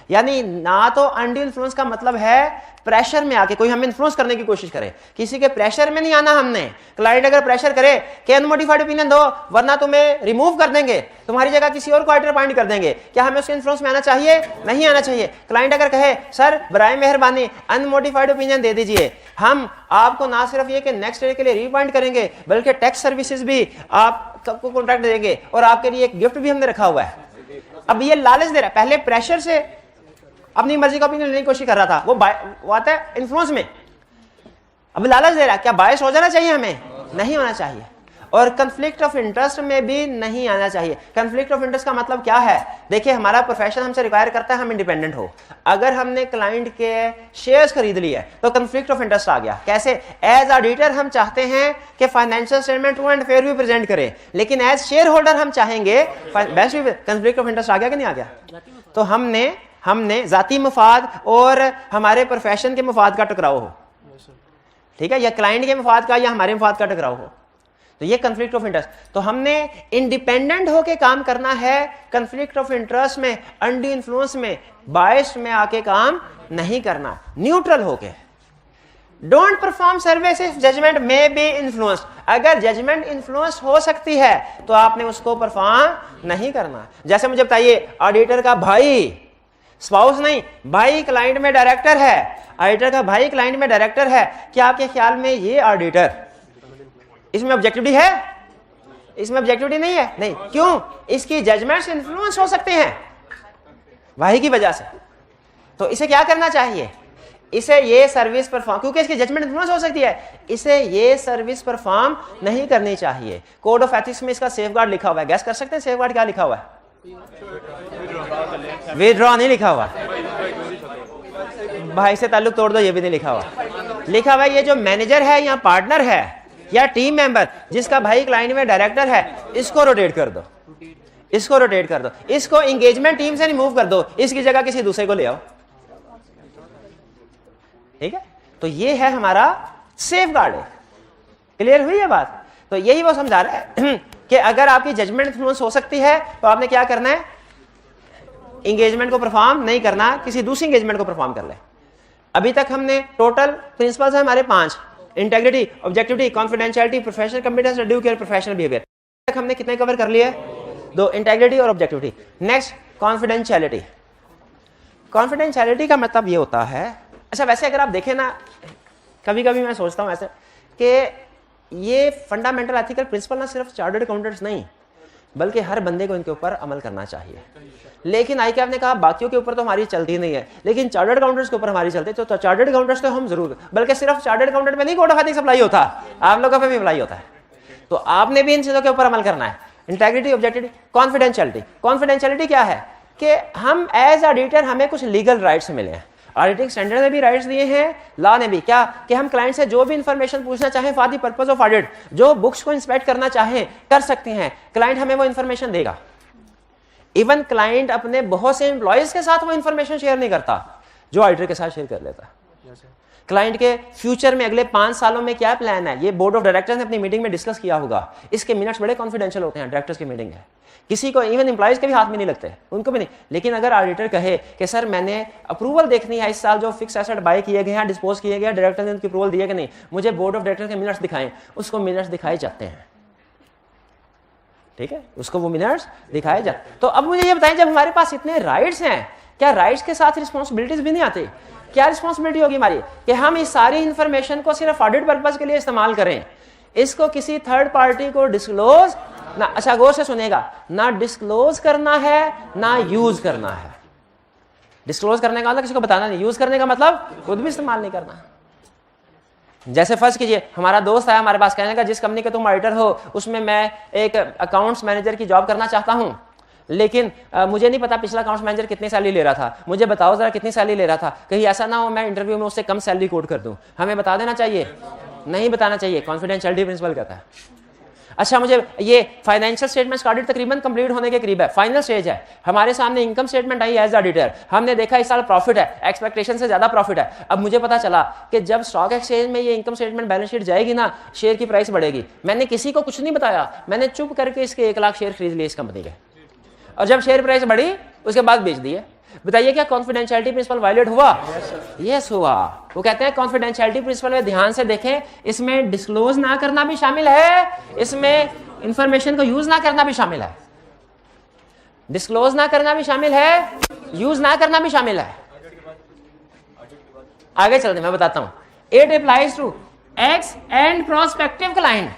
यानी ना तो अनड्यू इन्फ्लुएंस का मतलब है प्रेशर में आके कोई हमें इन्फ्लुएंस करने की कोशिश करे, किसी के प्रेशर में नहीं आना हमने। क्लाइंट अगर प्रेशर करे कि अनमोडिफाइड ओपिनियन दो वरना तुम्हें रिमूव कर देंगे, तुम्हारी जगह किसी और को ऑडिटर अपॉइंट कर देंगे, क्या हमें उसके इन्फ्लुएंस में आना चाहिए? नहीं आना चाहिए। क्लाइंट अगर कहे सर बराए मेहरबानी अनमोडिफाइड ओपिनियन दे दीजिए, हम आपको ना सिर्फ ये कि नेक्स्ट ईयर के लिए रीअपॉइंट करेंगे बल्कि टैक्स सर्विसेज भी आपको कॉन्ट्रैक्ट देंगे और आपके लिए एक गिफ्ट भी हमने रखा हुआ है। अब ये लालच दे रहा है, पहले प्रेशर से अपनी मर्जी का ओपिनियन लेने की कोशिश कर रहा था, वो आता है इन्फ्लुएंस में, अब लालच दे रहा है। क्या बायस हो जाना चाहिए? हमें नहीं होना चाहिए। और कंफ्लिक्ट ऑफ इंटरेस्ट में भी नहीं आना चाहिए। कंफ्लिक्ट ऑफ इंटरेस्ट का मतलब क्या है? देखिए हमारा प्रोफेशन हमसे रिक्वायर करता है हम इंडिपेंडेंट हो। अगर हमने क्लाइंट के शेयर्स खरीद लिए तो कंफ्लिक्ट ऑफ इंटरेस्ट आ गया। कैसे? एज ऑडिटर हम चाहते हैं कि financial statement true and fair भी प्रेजेंट करें, लेकिन एज शेयर होल्डर हम चाहेंगे बेस्ट भी। कंफ्लिक्ट ऑफ इंटरेस्ट आ गया कि नहीं आ गया? तो हमने जाती मफाद और हमारे प्रोफेशन के मफाद का टकराव हो, ठीक है, या क्लाइंट के मफाद का या हमारे मफाद का टकराव हो, तो ये कंफ्लिक्ट ऑफ इंटरेस्ट। तो हमने इंडिपेंडेंट होके काम करना है, कंफ्लिक्ट ऑफ इंटरेस्ट में, अनड्यू इन्फ्लुएंस में, बायस में आके काम नहीं करना, न्यूट्रल होके। Don't perform service if judgement में बी इन्फ्लुएंस। अगर जजमेंट इन्फ्लुएंस हो सकती है तो आपने उसको परफॉर्म नहीं करना। जैसे मुझे बताइए, ऑडिटर का भाई, स्पाउस नहीं, भाई क्लाइंट में डायरेक्टर है, ऑडिटर का भाई क्लाइंट में डायरेक्टर है, क्या आपके ख्याल में ये ऑडिटर इसमें ऑब्जेक्टिविटी है? इसमें ऑब्जेक्टिविटी नहीं है। नहीं, क्यों? इसकी जजमेंट्स इन्फ्लुएंस हो सकते हैं भाई की वजह से। तो इसे क्या करना चाहिए? इसे ये सर्विस परफॉर्म, क्योंकि इसकी जजमेंट इन्फ्लुएंस हो सकती है, इसे ये सर्विस परफॉर्म नहीं करनी चाहिए। कोड ऑफ एथिक्स में इसका सेफगार्ड लिखा हुआ है। गैस कर सकते हैं सेफगार्ड क्या लिखा हुआ है? विथड्रॉ नहीं लिखा हुआ, भाई से ताल्लुक तोड़ दो ये भी नहीं लिखा हुआ। लिखा हुआ है ये जो मैनेजर है या पार्टनर है या टीम मेंबर जिसका भाई क्लाइंट में डायरेक्टर है, इसको रोटेट कर दो, इसको रोटेट कर दो, इसको एंगेजमेंट टीम से रिमूव कर दो, इसकी जगह किसी दूसरे को ले आओ, ठीक है। तो ये है हमारा सेफगार्ड। क्लियर हुई है बात? तो यही वो समझा रहा है कि अगर आपकी जजमेंट इन्फ्लुएंस हो सकती है तो आपने क्या करना है? एंगेजमेंट को परफॉर्म नहीं करना, किसी दूसरी एंगेजमेंट को परफॉर्म कर ले। अभी तक हमने टोटल प्रिंसिपल्स है हमारे 5, integrity, objectivity, confidentiality, professional competence, due care, professional behaviour. तक हमने कितने कवर कर लिए? 2, इंटेग्रिटी और ऑब्जेक्टिविटी। Next confidentiality. कॉन्फिडेंशियलिटी का मतलब ये होता है, अच्छा वैसे अगर आप देखें ना, कभी कभी मैं सोचता हूँ ऐसे कि ये फंडामेंटल एथिकल प्रिंसिपल ना सिर्फ चार्टर्ड अकाउंटेंट्स नहीं बल्कि हर बंदे को इनके ऊपर अमल करना चाहिए। लेकिन ICAP ने कहा बाकियों के ऊपर तो हमारी चलती नहीं है, लेकिन चार्टर्ड अकाउंटेंट्स के ऊपर हमारी चलती है। तो चार्टर्ड अकाउंटेंट्स तो हम जरूर, बल्कि सिर्फ चार्टर्ड अकाउंटेंट में नहीं कोड ऑफ एथिक्स अप्लाई होता, आप लोगों पे भी अप्लाई होता है। तो आपने भी इन चीजों के ऊपर अमल करना है। Integrity, objectivity, confidentiality. कॉन्फिडेंशियलिटी क्या है कि हम एज ऑडिटर हमें कुछ लीगल राइट्स मिले हैं, ऑडिटिंग स्टैंडर्ड ने भी राइट्स दिए हैं, लॉ ने भी। क्या कि हम क्लाइंट से जो भी इंफॉर्मेशन पूछना चाहें for the purpose of audit, जो बुक्स को इंस्पेक्ट करना चाहें कर सकते हैं, क्लाइंट हमें वो इंफॉर्मेशन देगा। इवन क्लाइंट अपने बहुत से एम्प्लॉयज के साथ वो इंफॉर्मेशन शेयर नहीं करता जो ऑडिटर के साथ शेयर कर लेता। क्लाइंट के फ्यूचर में अगले 5 सालों में क्या प्लान है, ये बोर्ड ऑफ डायरेक्टर्स ने अपनी मीटिंग में डिस्कस किया होगा। इसके मिनट्स बड़े कॉन्फिडेंशियल होते हैं, डायरेक्टर्स की मीटिंग है, किसी को इवन एम्प्लॉयज के भी हाथ में नहीं लगते, उनको भी नहीं। लेकिन अगर ऑडिटर कहे कि सर मैंने अप्रूवल देखनी है इस साल जो फिक्स एसेट बाय किए गए हैं, डिस्पोज किए गए, डायरेक्टर ने उनकी अप्रूवल दिए कि नहीं, मुझे बोर्ड ऑफ डायरेक्टर के मिनट्स दिखाएं, उसको मिनट्स दिखाए जाते हैं, ठीक है, उसको वो मिनट्स दिखाए जाते। तो अब मुझे ये बताएं, जब हमारे पास इतने राइट्स हैं, क्या राइट्स के साथ रिस्पॉन्सिबिलिटीज भी नहीं आती? क्या रिस्पॉन्सिबिलिटी होगी हमारी कि हम इस सारी इंफॉर्मेशन को सिर्फ ऑडिट पर्पस के लिए इस्तेमाल करें, इसको किसी थर्ड पार्टी को डिस्क्लोज ना, अच्छा गौर से सुनेगा, ना डिस्क्लोज करना है ना यूज करना है। डिस्क्लोज करने का मतलब किसी को बताना नहीं, यूज करने का मतलब खुद भी इस्तेमाल नहीं करना। जैसे फर्ज कीजिए हमारा दोस्त आया हमारे पास, कहने लगा जिस कंपनी के तुम ऑडिटर हो उसमें मैं एक अकाउंट्स मैनेजर की जॉब करना चाहता हूं, लेकिन मुझे नहीं पता पिछला अकाउंट्स मैनेजर कितनी सैलरी ले रहा था, मुझे बताओ जरा कितनी सैलरी ले रहा था, कहीं ऐसा ना हो मैं इंटरव्यू में उससे कम सैलरी कोट कर दूं। हमें बता देना चाहिए? नहीं बताना चाहिए, कॉन्फिडेंशियलिटी प्रिंसिपल कहता है। अच्छा मुझे ये फाइनेंशियल स्टेटमेंट्स का ऑडिट तकरीबन कंप्लीट होने के करीब है, फाइनल स्टेज है, हमारे सामने income statement I as auditor, हमने देखा इस साल प्रॉफिट है, एक्सपेक्टेशन से ज्यादा प्रॉफिट है। अब मुझे पता चला कि जब स्टॉक एक्सचेंज में ये इनकम स्टेटमेंट बैलेंस शीट जाएगी ना, शेयर की प्राइस बढ़ेगी। मैंने किसी को कुछ नहीं बताया, मैंने चुप करके इसके 1 लाख शेयर खरीद लिए इस कंपनी के, और जब शेयर प्राइस बढ़ी उसके बाद बेच दिए। बताइए क्या कॉन्फिडेंशियलिटी प्रिंसिपल वायलेट हुआ? यस हुआ। वो कहते हैं कॉन्फिडेंशियलिटी प्रिंसिपल में ध्यान से देखें, इसमें डिस्क्लोज ना करना भी शामिल है, इसमें इंफॉर्मेशन को यूज ना करना भी शामिल है। डिस्क्लोज ना करना भी शामिल है, यूज ना करना भी शामिल है। आगे चलते मैं बताता हूं। It applies to ex and prospective client.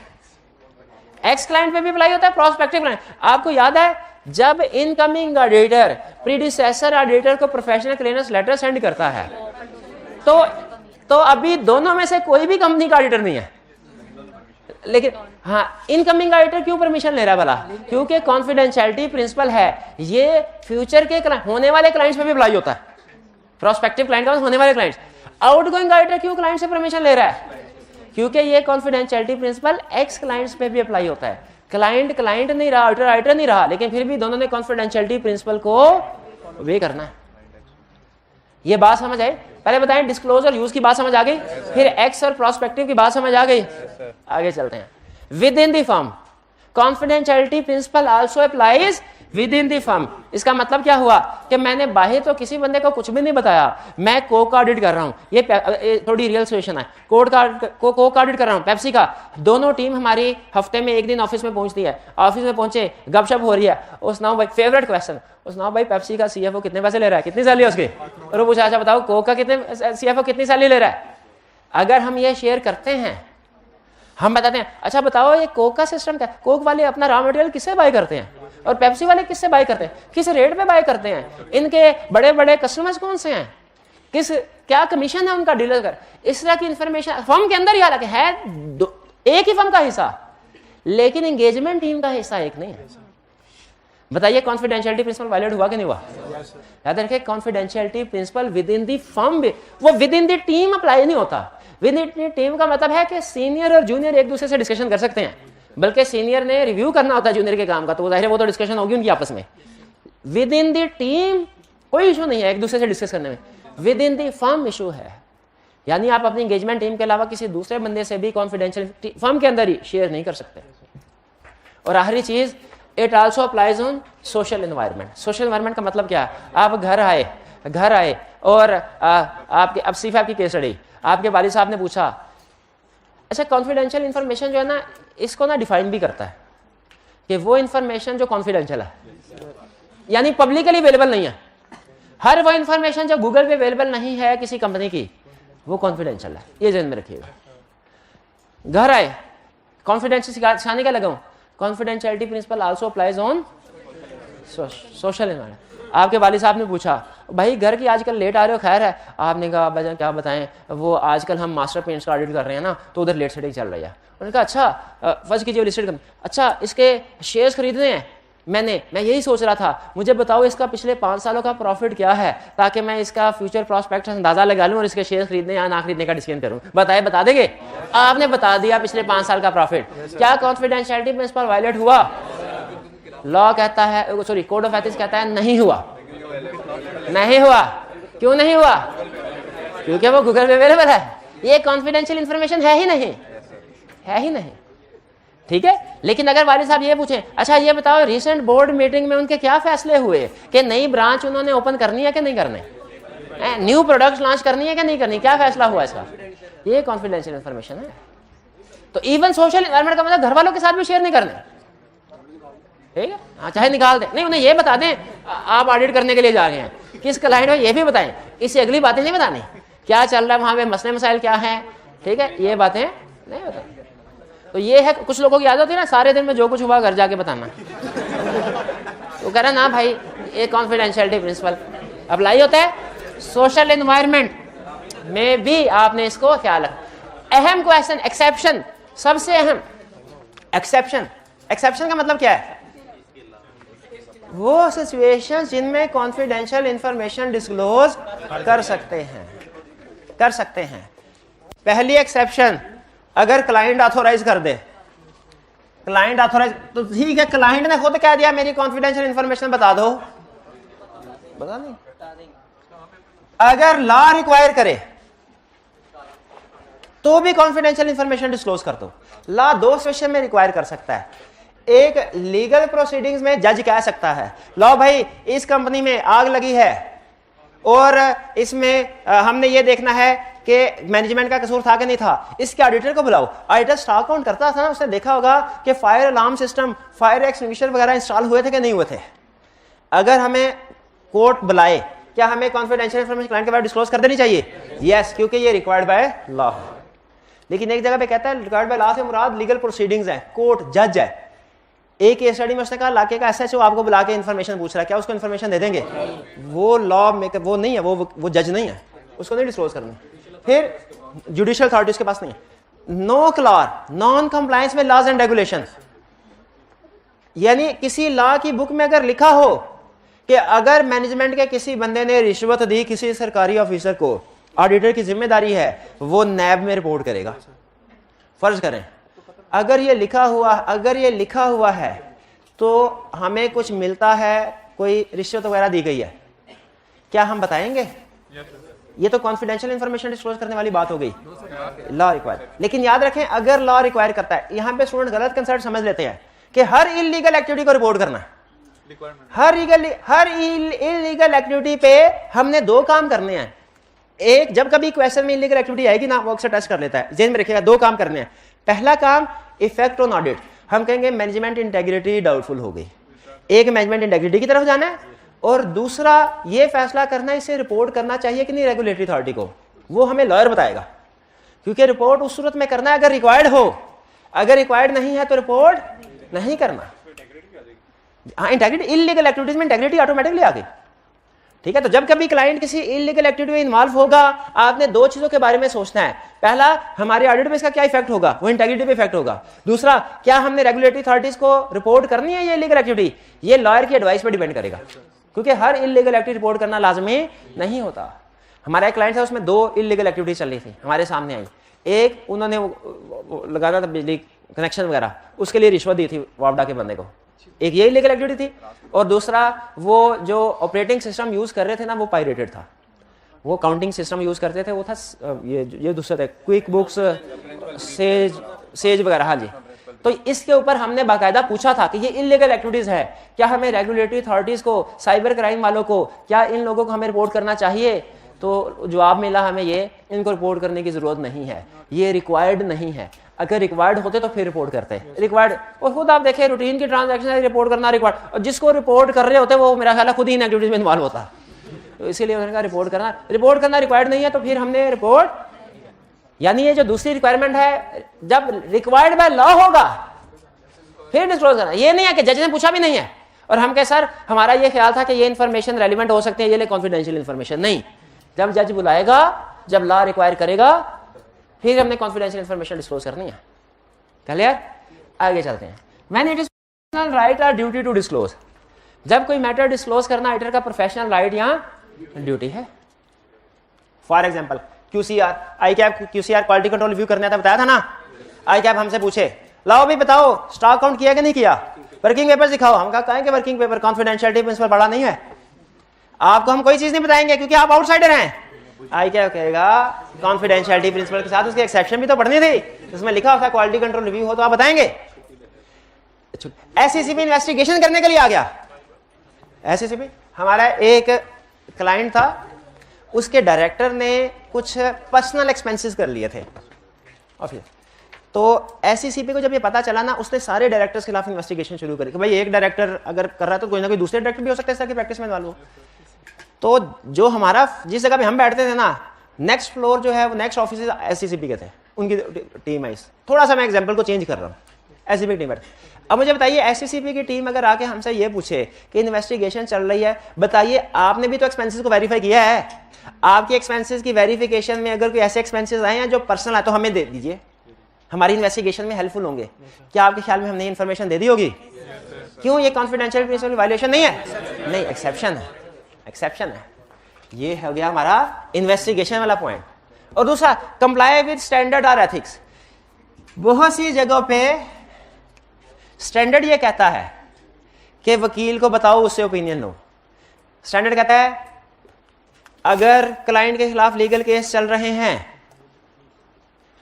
Ex client पे भी अप्लाई होता है, प्रोस्पेक्टिव क्लाइंट। आपको याद है जब इनकमिंग ऑडिटर प्रीडिसेसर ऑडिटर को प्रोफेशनल क्लियरेंस लेटर सेंड करता है तो अभी दोनों में से कोई भी कंपनी का ऑडिटर नहीं है, लेकिन हाँ इनकमिंग ऑडिटर क्यों परमिशन ले रहा है भला? क्योंकि कॉन्फिडेंशियलिटी प्रिंसिपल है। ये फ्यूचर के होने वाले क्लाइंट्स पे भी अप्लाई होता है। प्रोस्पेक्टिव क्लाइंट का होने वाले क्लाइंट्स। आउटगोइंग ऑडिटर क्यों क्लाइंट से परमिशन ले रहा है? क्योंकि ये कॉन्फिडेंशियलिटी प्रिंसिपल एक्स क्लाइंट्स पे भी अप्लाई होता है। क्लाइंट नहीं रहा, ऑडिटर नहीं रहा, लेकिन फिर भी दोनों ने कॉन्फिडेंशियलिटी प्रिंसिपल को वे करना है। ये बात समझ आई? पहले बताएं डिस्क्लोजर यूज की बात समझ आ गई, फिर एक्स और प्रोस्पेक्टिव की बात समझ आ गई। आगे चलते हैं। Within the firm confidentiality principle also applies within the firm. इसका मतलब क्या हुआ कि मैंने बाहर तो किसी बंदे को कुछ भी नहीं बताया, मैं कोक का ऑडिट कर रहा हूं। ये थोड़ी रियल सिचुएशन है। कोक का ऑडिट कर रहा हूं, पेप्सी का। दोनों टीम हमारी हफ्ते में एक दिन ऑफिस में पहुंचती है। ऑफिस में पहुंचे, गपशप हो रही है। उस नाउ भाई फेवरेट क्वेश्चन, उस नाउ भाई पेप्सी का सीएफओ कितने पैसे ले रहा है, कितनी सैलरी है उसकी? और वो पूछा अच्छा बताओ कोक का कितने सीएफओ कितनी सैलरी ले रहा है? अगर हम ये शेयर करते हैं, हम बताते हैं अच्छा बताओ ये कोक का सिस्टम क्या है? कोक वाले अपना रॉ मटेरियल किससे बाय करते हैं और पेप्सी वाले किससे बाय करते हैं, किस रेट पे बाय करते हैं, इनके बड़े बड़े कस्टमर्स कौन से हैं, क्या कमीशन है उनका डीलर कर। इस तरह की इंफॉर्मेशन फर्म के अंदर ही हालांकि है एक ही फर्म का हिस्सा, लेकिन एंगेजमेंट टीम का हिस्सा एक नहीं है। बताइए कॉन्फिडेंशियलिटी प्रिंसिपल वायलेट हुआ कि नहीं हुआ? याद रखिए confidentiality principle within the firm, वो within the team apply नहीं होता। विद इन द टीम का मतलब है कि सीनियर और जूनियर एक दूसरे से डिस्कशन कर सकते हैं, बल्कि सीनियर ने रिव्यू करना होता है जूनियर के काम का, तो जाहिर है वो तो डिस्कशन होगी उनकी आपस में। विद इन द टीम कोई इशू नहीं है एक दूसरे से डिस्कस करने में, with in the firm issue है। यानी आप अपनी एंगेजमेंट टीम के अलावा किसी दूसरे बंदे से भी कॉन्फिडेंशियल फर्म के अंदर ही शेयर नहीं कर सकते। और आखिरी चीज, it also applies on social environment. Social environment का मतलब क्या है? आप घर आए और आपके अब सिर्फ आपकी केस स्टडी, आपके वालिद साहब ने पूछा अच्छा कॉन्फिडेंशियल इंफॉर्मेशन जो है ना, इसको ना डिफाइन भी करता है कि वो इंफॉर्मेशन जो कॉन्फिडेंशियल है, यानी पब्लिकली अवेलेबल नहीं है। हर वो इंफॉर्मेशन जो गूगल पे अवेलेबल नहीं है किसी कंपनी की, वो कॉन्फिडेंशियल है। ये ध्यान में रखिएगा। घर आए, कॉन्फिडेंशियल सिखाने क्या लगाऊं? Confidentiality principle also applies on social environment. आपके वालिद साहब ने पूछा भाई घर की आजकल लेट आ रहे हो, खैर है? आपने कहा भाई क्या बताएं, वो आजकल हम मास्टर पेंट्स का ऑडिट कर रहे हैं ना, तो उधर लेट सेटिंग चल रही है। उन्होंने कहा अच्छा फर्ज कीजिए लिस्टेड कंपनी, अच्छा इसके शेयर्स खरीदने हैं। मैं यही सोच रहा था, मुझे बताओ इसका पिछले 5 सालों का प्रॉफिट क्या है, ताकि मैं इसका फ्यूचर प्रॉस्पेक्ट अंदाजा लगा लूं और इसके शेयर खरीदने या ना खरीदने का डिसीजन करूं। बता देंगे? आपने बता दिया पिछले 5 साल का प्रॉफिट। क्या कॉन्फिडेंशियलिटी प्रिंसिपल वायलेट हुआ? लॉ कहता है, सॉरी कोड ऑफ एथिक्स कहता है नहीं हुआ। नहीं हुआ। क्यों नहीं हुआ? क्योंकि वो गूगल पे अवेलेबल है। ये कॉन्फिडेंशियल इंफॉर्मेशन है ही नहीं। ठीक है, लेकिन अगर वालिद साहब ये पूछें अच्छा ये बताओ रिसेंट बोर्ड मीटिंग में उनके क्या फैसले हुए कि नई ब्रांच उन्होंने ओपन करनी है कि नहीं करनी, न्यू प्रोडक्ट्स लॉन्च करनी है कि नहीं करनी, क्या फैसला हुआ इसका, ये कॉन्फिडेंशियल इंफॉर्मेशन है। तो इवन सोशल एनवायरनमेंट का मतलब घर वालों के साथ भी शेयर नहीं करने, ठीक है? हाँ चाहे निकाल दें, नहीं उन्हें ये बता दें आप ऑडिट करने के लिए जा रहे हैं, किस क्लाइंट में ये भी बताएं, इससे अगली बातें नहीं बतानी, क्या चल रहा है वहां पे, मसले मसाइल क्या है, ठीक है, ये बातें नहीं बतानी। तो ये है, कुछ लोगों की आदत होती है ना सारे दिन में जो कुछ हुआ घर जाके बताना। तो कह रहा ना भाई ये कॉन्फिडेंशियलिटी प्रिंसिपल अप्लाई होता है सोशल एनवायरनमेंट में भी, आपने इसको ख्याल रखना। अहम क्वेश्चन एक्सेप्शन, सबसे अहम एक्सेप्शन का मतलब क्या है? वो सिचुएशन जिनमें कॉन्फिडेंशियल इंफॉर्मेशन डिस्क्लोज कर सकते हैं। पहली एक्सेप्शन, अगर क्लाइंट ऑथोराइज कर दे, क्लाइंट ऑथोराइज तो ठीक है, क्लाइंट ने खुद कह दिया मेरी कॉन्फिडेंशियल इंफॉर्मेशन बता दो, बता नहीं। अगर लॉ रिक्वायर करे तो भी कॉन्फिडेंशियल इंफॉर्मेशन डिस्क्लोज कर दो। लॉ 2 सिचुएशन में रिक्वायर कर सकता है। एक लीगल प्रोसीडिंग्स में जज कह सकता है लो भाई इस कंपनी में आग लगी है, और इसमें हमने ये देखना है कि मैनेजमेंट का कसूर था कि नहीं था, इसके ऑडिटर को बुलाओ। ऑडिटर स्टॉक काउंट करता था ना, उसने देखा होगा कि fire alarm system, fire extinguisher वगैरह इंस्टॉल हुए थे कि नहीं हुए थे। अगर हमें कोर्ट बुलाए, क्या हमें कॉन्फिडेंशियल इंफॉर्मेशन क्लाइंट के बारे में डिस्क्लोज कर देनी चाहिए? यस, क्योंकि ये रिक्वायर्ड बाय लॉ। लेकिन एक जगह पे कहता है रिक्वायर्ड बाय लॉ से मुराद लीगल प्रोसीडिंग्स है, कोर्ट, जज है। एक केस स्टडी में उसने कहा लाके का एसएचओ आपको बुला के इन्फॉर्मेशन पूछ रहा है, क्या उसको इन्फॉर्मेशन दे देंगे? वो लॉ मेकर वो नहीं है, वो जज नहीं है, उसको नहीं डिस्क्लोज करना। फिर जुडिशियल अथॉरिटी उसके पास नहीं है। नो क्लॉर, नॉन कंप्लायंस में लॉज एंड रेगुलेशंस, यानी किसी लॉ की बुक में अगर लिखा हो कि अगर मैनेजमेंट के किसी बंदे ने रिश्वत दी किसी सरकारी ऑफिसर को, ऑडिटर की जिम्मेदारी है वो नैब में रिपोर्ट करेगा। फर्ज करें अगर ये लिखा हुआ है तो हमें कुछ मिलता है, कोई रिश्वत वगैरह दी गई है, क्या हम बताएंगे? ये तो कॉन्फिडेंशियल इंफॉर्मेशन डिस्क्लोज करने वाली बात हो गई, लॉ रिक्वायर। लेकिन याद रखें अगर लॉ रिक्वायर करता है, यहां पे स्टूडेंट गलत कंसेप्ट समझ लेते हैं कि हर इलीगल एक्टिविटी को रिपोर्ट करना है। हर इलीगल एक्टिविटी पे हमने दो काम करने हैं। एक, जब कभी क्वेश्चन में इलीगल एक्टिविटी आएगी ना, वो अक्सर टच कर लेता है, जेन में रखिएगा, दो काम करने हैं। पहला काम इफेक्ट ऑन ऑडिट, हम कहेंगे मैनेजमेंट इंटेग्रिटी डाउटफुल हो गई, एक मैनेजमेंट इंटेग्रिटी की तरफ जाना है, और दूसरा ये फैसला करना इसे रिपोर्ट करना चाहिए कि नहीं रेगुलेटरी अथॉरिटी को, वो हमें लॉयर बताएगा। क्योंकि रिपोर्ट उस सूरत में करना है अगर रिक्वायर्ड हो, अगर रिक्वायर्ड नहीं है तो रिपोर्ट नहीं करना। हाँ, इंटेग्रिटी, इलीगल एक्टिविटीज में इंटेग्रिटी ऑटोमेटिकली आ गई। ठीक है, तो जब कभी क्लाइंट किसी इलीगल एक्टिविटी में इन्वॉल्व होगा, आपने दो चीजों के बारे में सोचना है। पहला, हमारे ऑडिट में इसका क्या इफेक्ट होगा, वो इंटेग्रिटी पे इफेक्ट होगा। दूसरा, क्या हमने रेगुलेटरी अथॉरिटीज को रिपोर्ट करनी है ये इलीगल एक्टिविटी, ये लॉयर की एडवाइस पर डिपेंड करेगा, क्योंकि हर इलीगल एक्टिविटी रिपोर्ट करना लाजमी नहीं होता। हमारा एक क्लाइंट था, उसमें दो इलीगल एक्टिविटीज चल रही थी, हमारे सामने आई। एक, उन्होंने लगाना था बिजली कनेक्शन वगैरह, उसके लिए रिश्वत दी थी वापडा के बंदे को, एक ये इलीगल एक्टिविटी थी। और दूसरा, वो जो ऑपरेटिंग सिस्टम यूज कर रहे थे ना, वो पायरेटेड था, वो काउंटिंग सिस्टम यूज करते थे, वो था ये दूसरा था क्विक बुक्स, सेज वगैरह। हाँ जी, तो इसके ऊपर हमने बाकायदा पूछा था कि ये इलीगल एक्टिविटीज है, क्या हमें रेगुलेटरी अथॉरिटीज को, साइबर क्राइम वालों को, क्या इन लोगों को हमें रिपोर्ट करना चाहिए? तो जवाब मिला हमें ये, इनको रिपोर्ट करने की जरूरत नहीं है, ये रिक्वायर्ड नहीं है। अगर रिक्वायर्ड होते तो फिर रिपोर्ट करते हैं। रिक्वायर्ड, और खुद आप देखें रूटीन की ट्रांजैक्शन रिपोर्ट करना रिक्वायर्ड, और जिसको रिपोर्ट कर रहे होते वो मेरा ख्याल है खुद ही इन एक्टिविटीज में इन्वॉल्व होता, तो इसीलिए उन्होंने कहा रिपोर्ट करना रिक्वायर्ड नहीं है, तो फिर हमने रिपोर्ट, यानी ये जो दूसरी रिक्वायरमेंट है, जब रिक्वायर्ड बाय लॉ होगा फिर डिस्क्लोज करना। ये नहीं है कि जज ने पूछा भी नहीं है और हम कहे सर हमारा ये ख्याल था कि ये इन्फॉर्मेशन रेलिवेंट हो सकते हैं, ये ले कॉन्फिडेंशियल इन्फॉर्मेशन। नहीं, जब जज बुलाएगा, जब लॉ रिक्वायर करेगा, फिर हमने कॉन्फिडेंशियल इंफॉर्मेशन डिस्क्लोज करनी है। क्लियर? आगे चलते हैं। When it is professional right और ड्यूटी टू डिस्क्लोज, जब कोई मैटर डिस्क्लोज करना ऑडिटर का प्रोफेशनल राइट या ड्यूटी है। For example QCR, ICAP QCR quality control review करने था, बताया था ना। ICAP हमसे पूछे लाओ भी बताओ स्टॉक काउंट किया कि नहीं किया, वर्किंग पेपर दिखाओ। हम कहा कि वर्किंग पेपर कॉन्फिडेंशियलिटी प्रिंसिपल बड़ा नहीं है, आपको हम कोई चीज नहीं बताएंगे क्योंकि आप आउटसाइडर हैं। ICAP कहेगा कॉन्फिडेंशियलिटी प्रिंसिपल के साथ उसकी एक्सेप्शन भी तो पढ़नी थी, जिसमें लिखा होता है क्वालिटी कंट्रोल रिव्यू हो तो आप बताएंगे। SCCP इन्वेस्टिगेशन करने के लिए आ गया। SCCP, हमारा एक क्लाइंट था, उसके डायरेक्टर ने कुछ पर्सनल एक्सपेंसेस कर लिए थे ऑफिस। तो SCCP को जब ये पता चला ना, उसने सारे डायरेक्टर्स के खिलाफ इन्वेस्टिगेशन शुरू करी कि भाई एक डायरेक्टर अगर कर रहा है तो कोई ना कोई दूसरे डायरेक्टर भी हो सकता है इस तरह की प्रैक्टिस में इन्वॉल्व हो। तो जो हमारा जिस जगह पे हम बैठते थे ना, नेक्स्ट फ्लोर जो है वो नेक्स्ट ऑफिस SCCP के थे, उनकी टीम आई। थोड़ा सा मैं एग्जाम्पल को चेंज कर रहा हूँ, SCCP टीम बैठे। अब मुझे बताइए SCCP की टीम अगर आके हमसे ये पूछे कि इन्वेस्टिगेशन चल रही है, बताइए आपने भी तो एक्सपेंसेस को वेरीफाई किया है, आपके एक्सपेंसेस की वेरिफिकेशन में अगर कोई ऐसे एक्सपेंसेस आए हैं जो पर्सनल है तो हमें दे दीजिए, हमारी इन्वेस्टिगेशन में हेल्पफुल होंगे। क्या आपके ख्याल में हमने इन्फॉर्मेशन दे दी होगी? क्यों? ये कॉन्फिडेंशियल प्रिंसिपल वायलेशन नहीं है, नहीं एक्सेप्शन है, एक्सेप्शन है। ये हो गया हमारा इन्वेस्टिगेशन वाला पॉइंट। और दूसरा, कंप्लाई विद स्टैंडर्ड और एथिक्स। बहुत सी जगहों पे स्टैंडर्ड ये कहता है कि वकील को बताओ उससे ओपिनियन लो। स्टैंडर्ड कहता है अगर क्लाइंट के खिलाफ लीगल केस चल रहे हैं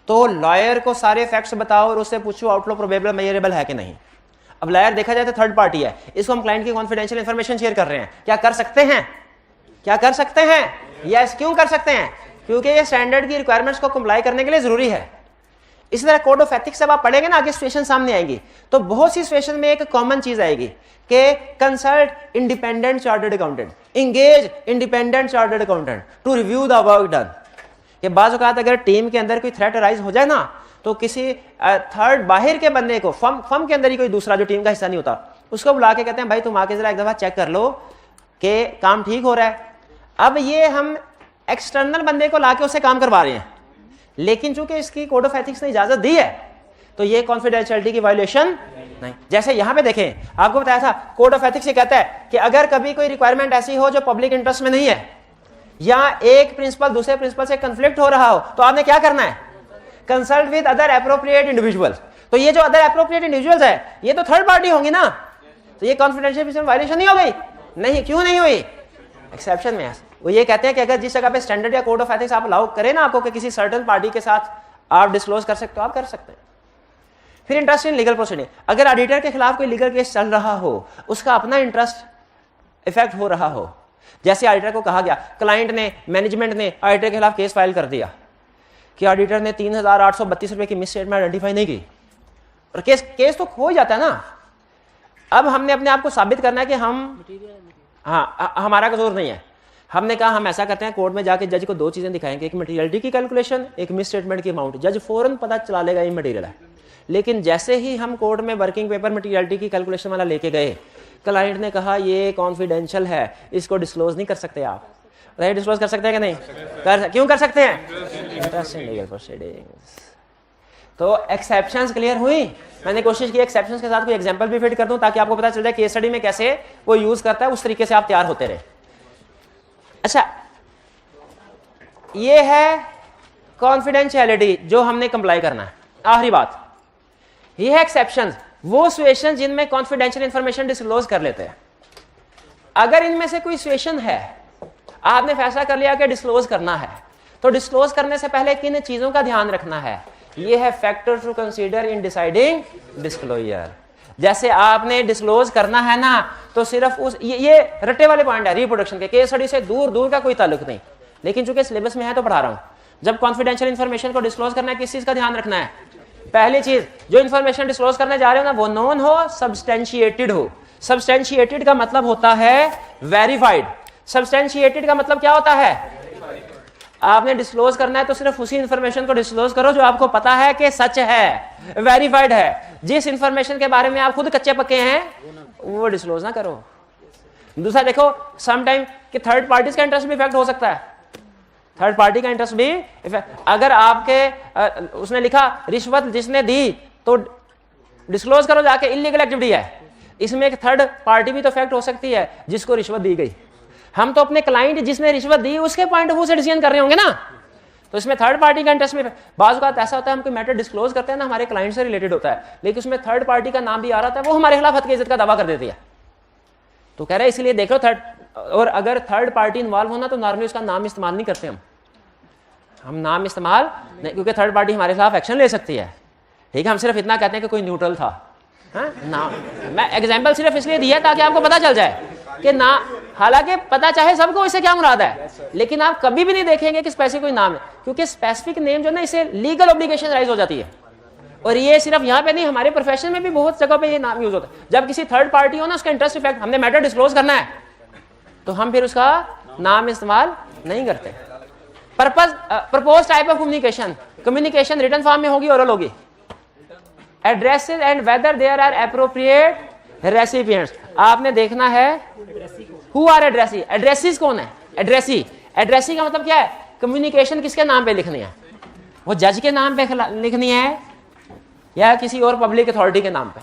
तो लॉयर को सारे फैक्ट्स बताओ और उससे पूछो आउटलो प्रोबेबल मेजरेबल है कि नहीं। अब लॉयर देखा जाए तो थर्ड पार्टी है, इसको हम क्लाइंट की कॉन्फिडेंशियल इंफॉर्मेशन शेयर कर रहे हैं, क्या कर सकते हैं? क्या कर सकते हैं? यस। क्यों कर सकते हैं? क्योंकि ये स्टैंडर्ड की रिक्वायरमेंट्स को कंप्लाई करने के लिए जरूरी है। इसी तरह कोड ऑफ एथिक्स जब आप पढ़ेंगे ना, आगे सिचुएशन सामने आएगी, तो बहुत सी सिचुएशन में एक कॉमन चीज आएगी कि consult independent chartered accountant, engage independent chartered accountant to review the work done. कि बाज़ औक़ात अगर टीम के अंदर कोई थ्रेट अराइज हो जाए ना, तो किसी थर्ड बाहर के बंदे को, फर्म के अंदर ही कोई दूसरा जो टीम का हिस्सा नहीं होता, उसको बुला के कहते हैं भाई तुम आके जरा एक दफा चेक कर लो कि काम ठीक हो रहा है। अब ये हम एक्सटर्नल बंदे को लाके उससे काम करवा रहे हैं, लेकिन चूंकि इसकी कोड ऑफ एथिक्स ने इजाजत दी है, तो ये कॉन्फिडेंशियलिटी की वायलेशन नहीं। जैसे यहां पे देखें, आपको बताया था कोड ऑफ एथिक्स ये कहता है कि अगर कभी कोई रिक्वायरमेंट ऐसी हो जो पब्लिक इंटरेस्ट में नहीं है, या एक प्रिंसिपल दूसरे प्रिंसिपल से कंफ्लिक्ट हो रहा हो, तो आपने क्या करना है? Consult with other appropriate individuals. तो ये जो अदर एप्रोप्रिएट इंडिविजुअल्स है, ये तो थर्ड पार्टी होंगी ना, तो ये कॉन्फिडेंशियलिटी वायलेशन नहीं हो गई? नहीं। क्यों नहीं हुई? एक्सेप्शन में वो ये कहते हैं कि अगर जिस जगह पे स्टैंडर्ड या कोड ऑफ एथिक्स आप अलाउ करें ना आपको कि किसी सर्टेन पार्टी के साथ आप डिस्क्लोज कर सकते हो, आप कर सकते हैं। फिर इंटरेस्ट इन लीगल प्रोसीडिंग, अगर ऑडिटर के खिलाफ कोई लीगल केस चल रहा हो, उसका अपना इंटरेस्ट इफेक्ट हो रहा हो, जैसे ऑडिटर को कहा गया, क्लाइंट ने, मैनेजमेंट ने ऑडिटर के खिलाफ केस फाइल कर दिया कि ऑडिटर ने 3,832 रुपए की मिस स्टेटमेंट आइडेंटिफाई नहीं की, और केस तो खो ही जाता है ना। अब हमने अपने आप को साबित करना है कि हम, हाँ, हमारा कसूर नहीं है। हमने कहा हम ऐसा करते हैं, कोर्ट में जाके जज को दो चीजें दिखाएंगे, एक मटेरियलिटी की कैलकुलेशन, एक मिस स्टेटमेंट की अमाउंट। जज फौरन पता चला लेगा ये मटेरियल है। लेकिन जैसे ही हम कोर्ट में वर्किंग पेपर मटेरियलिटी की कैलकुलेशन वाला लेके गए, क्लाइंट ने कहा ये कॉन्फिडेंशियल है, इसको डिस्क्लोज नहीं कर सकते आप। राइट, डिस्क्लोज कर सकते हैं कि नहीं? क्यों कर सकते हैं? Interest in legal proceedings. तो एक्सेप्शंस क्लियर हुई। मैंने कोशिश की एक्सेप्शंस के साथ कोई एग्जांपल भी फिट कर दूं ताकि आपको पता चल जाए केस स्टडी में कैसे वो यूज करता है, उस तरीके से आप तैयार होते रहे। अच्छा, ये है कॉन्फिडेंशियलिटी जो हमने कंप्लाई करना है। आखिरी बात, ये है एक्सेप्शंस, वो सिचुएशन जिनमें कॉन्फिडेंशियल इंफॉर्मेशन डिस्क्लोज कर लेते हैं। अगर इनमें से कोई सिचुएशन है, आपने फैसला कर लिया कि डिस्क्लोज करना है, तो डिस्क्लोज करने से पहले किन चीजों का ध्यान रखना है? ये है factor to consider in deciding disclosure. जैसे आपने डिस्क्लोज करना है ना, तो सिर्फ उस ये रट्टे वाले पॉइंट है रिप्रोडक्शन के, केस स्टडी से दूर दूर का कोई ताल्लुक नहीं, लेकिन चूंकि सिलेबस में है तो पढ़ा रहा हूं। जब कॉन्फिडेंशियल इंफॉर्मेशन को डिस्क्लोज करना है, किस चीज का ध्यान रखना है? पहली चीज, जो इंफॉर्मेशन डिस्क्लोज करने जा रहे हो ना, वो नोन हो, सब्सटेंशिएटेड हो। सब्सटेंशिएटेड का मतलब होता है वेरीफाइड। सब्सटेंशिएटेड का मतलब क्या होता है? आपने डिस्क्लोज करना है तो सिर्फ उसी इंफॉर्मेशन को डिस्क्लोज करो जो आपको पता है कि सच है, वेरीफाइड है। जिस इंफॉर्मेशन के बारे में आप खुद कच्चे पक्के हैं वो डिस्क्लोज ना करो। दूसरा देखो, सम टाइम कि थर्ड पार्टीज का इंटरेस्ट भी इफेक्ट हो सकता है। थर्ड पार्टी का इंटरेस्ट भी अगर आपके उसने लिखा रिश्वत जिसने दी, तो डिस्क्लोज करो जाके, इलीगल एक्टिविटी है। इसमें एक थर्ड पार्टी भी तो इफेक्ट हो सकती है जिसको रिश्वत दी गई। हम तो अपने क्लाइंट जिसने रिश्वत दी उसके पॉइंट ऑफ व्यू से डिसीजन कर रहे होंगे ना, तो इसमें थर्ड पार्टी का इंटरेस्ट में। बाज़ बात ऐसा होता है, हम कोई मैटर डिस्क्लोज करते हैं ना, हमारे क्लाइंट से रिलेटेड होता है, लेकिन उसमें थर्ड पार्टी का नाम भी आ रहा था, वो हमारे खिलाफ हद की इज्जत का दावा कर देती है। तो कह रहे हैं इसलिए देख लो थर्ड, और अगर थर्ड पार्टी इन्वॉल्व होना तो नॉर्मली उसका नाम इस्तेमाल नहीं करते हम नाम इस्तेमाल नहीं, क्योंकि थर्ड पार्टी हमारे खिलाफ एक्शन ले सकती है। ठीक है, हम सिर्फ इतना कहते हैं कि कोई न्यूट्रल था। नाम मैं एग्जाम्पल सिर्फ इसलिए दिया ताकि आपको पता चल जाए कि ना, हालांकि पता चाहे सबको इससे क्या मुराद है, लेकिन आप कभी भी नहीं देखेंगे कि स्पेसिफिक कोई नाम है, क्योंकि स्पेसिफिक नेम जो ना, इसे लीगल ऑब्लिगेशन राइज हो जाती है। और ये सिर्फ यहाँ पे नहीं, हमारे प्रोफेशन में भी बहुत जगह पे ये नाम यूज होता है। जब किसी थर्ड पार्टी हो ना, उसका इंटरेस्ट इफेक्ट, हमने मैटर डिस्क्लोज करना है, तो हम फिर उसका नाम इस्तेमाल नहीं करते। Purpose, propose type of communication, communication written form में होगी, ओरल होगी। Addresses and whether there are appropriate recipients, आपने देखना है हु आर एड्रेसी। एड्रेसिस कौन है? एड्रेसी। एड्रेसी का मतलब क्या है? कम्युनिकेशन किसके नाम पे लिखनी है? वो जज के नाम पे लिखनी है या किसी और पब्लिक अथॉरिटी के नाम पे?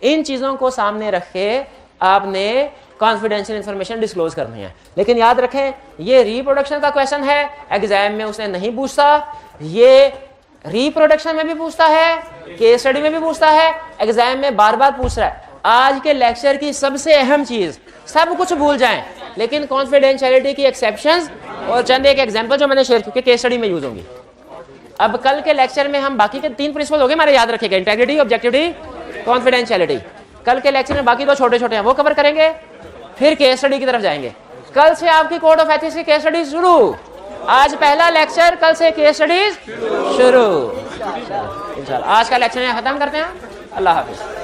इन चीजों को सामने रख के आपने कॉन्फिडेंशियल इंफॉर्मेशन डिस्क्लोज करनी है। लेकिन याद रखें, ये रिप्रोडक्शन का क्वेश्चन है, एग्जाम में उसने नहीं पूछता। ये रिप्रोडक्शन में भी पूछता है, केस स्टडी में भी पूछता है, एग्जाम में बार बार पूछ रहा है। आज के लेक्चर की सबसे अहम चीज, सब कुछ भूल जाएं, लेकिन कॉन्फिडेंशियलिटी की एक्सेप्शंस और चंद एक एग्जांपल जो मैंने शेयर किए केस स्टडी में यूज होंगी। अब कल के लेक्चर में हम बाकी के 3 प्रिंसिपल हो गए हमारे, याद रखेगा, इंटेग्रिटी, ऑब्जेक्टिविटी, कॉन्फिडेंशियलिटी। कल के लेक्चर में बाकी 2 छोटे छोटे हैं, वो कवर करेंगे, फिर केस स्टडी की तरफ जाएंगे। कल से आपकी कोड ऑफ एथिक्स की केस स्टडीज शुरू। आज पहला लेक्चर, कल से केस स्टडीज शुरू। इंशाल्लाह आज का लेक्चर यहाँ खत्म करते हैं। अल्लाह हाफिज।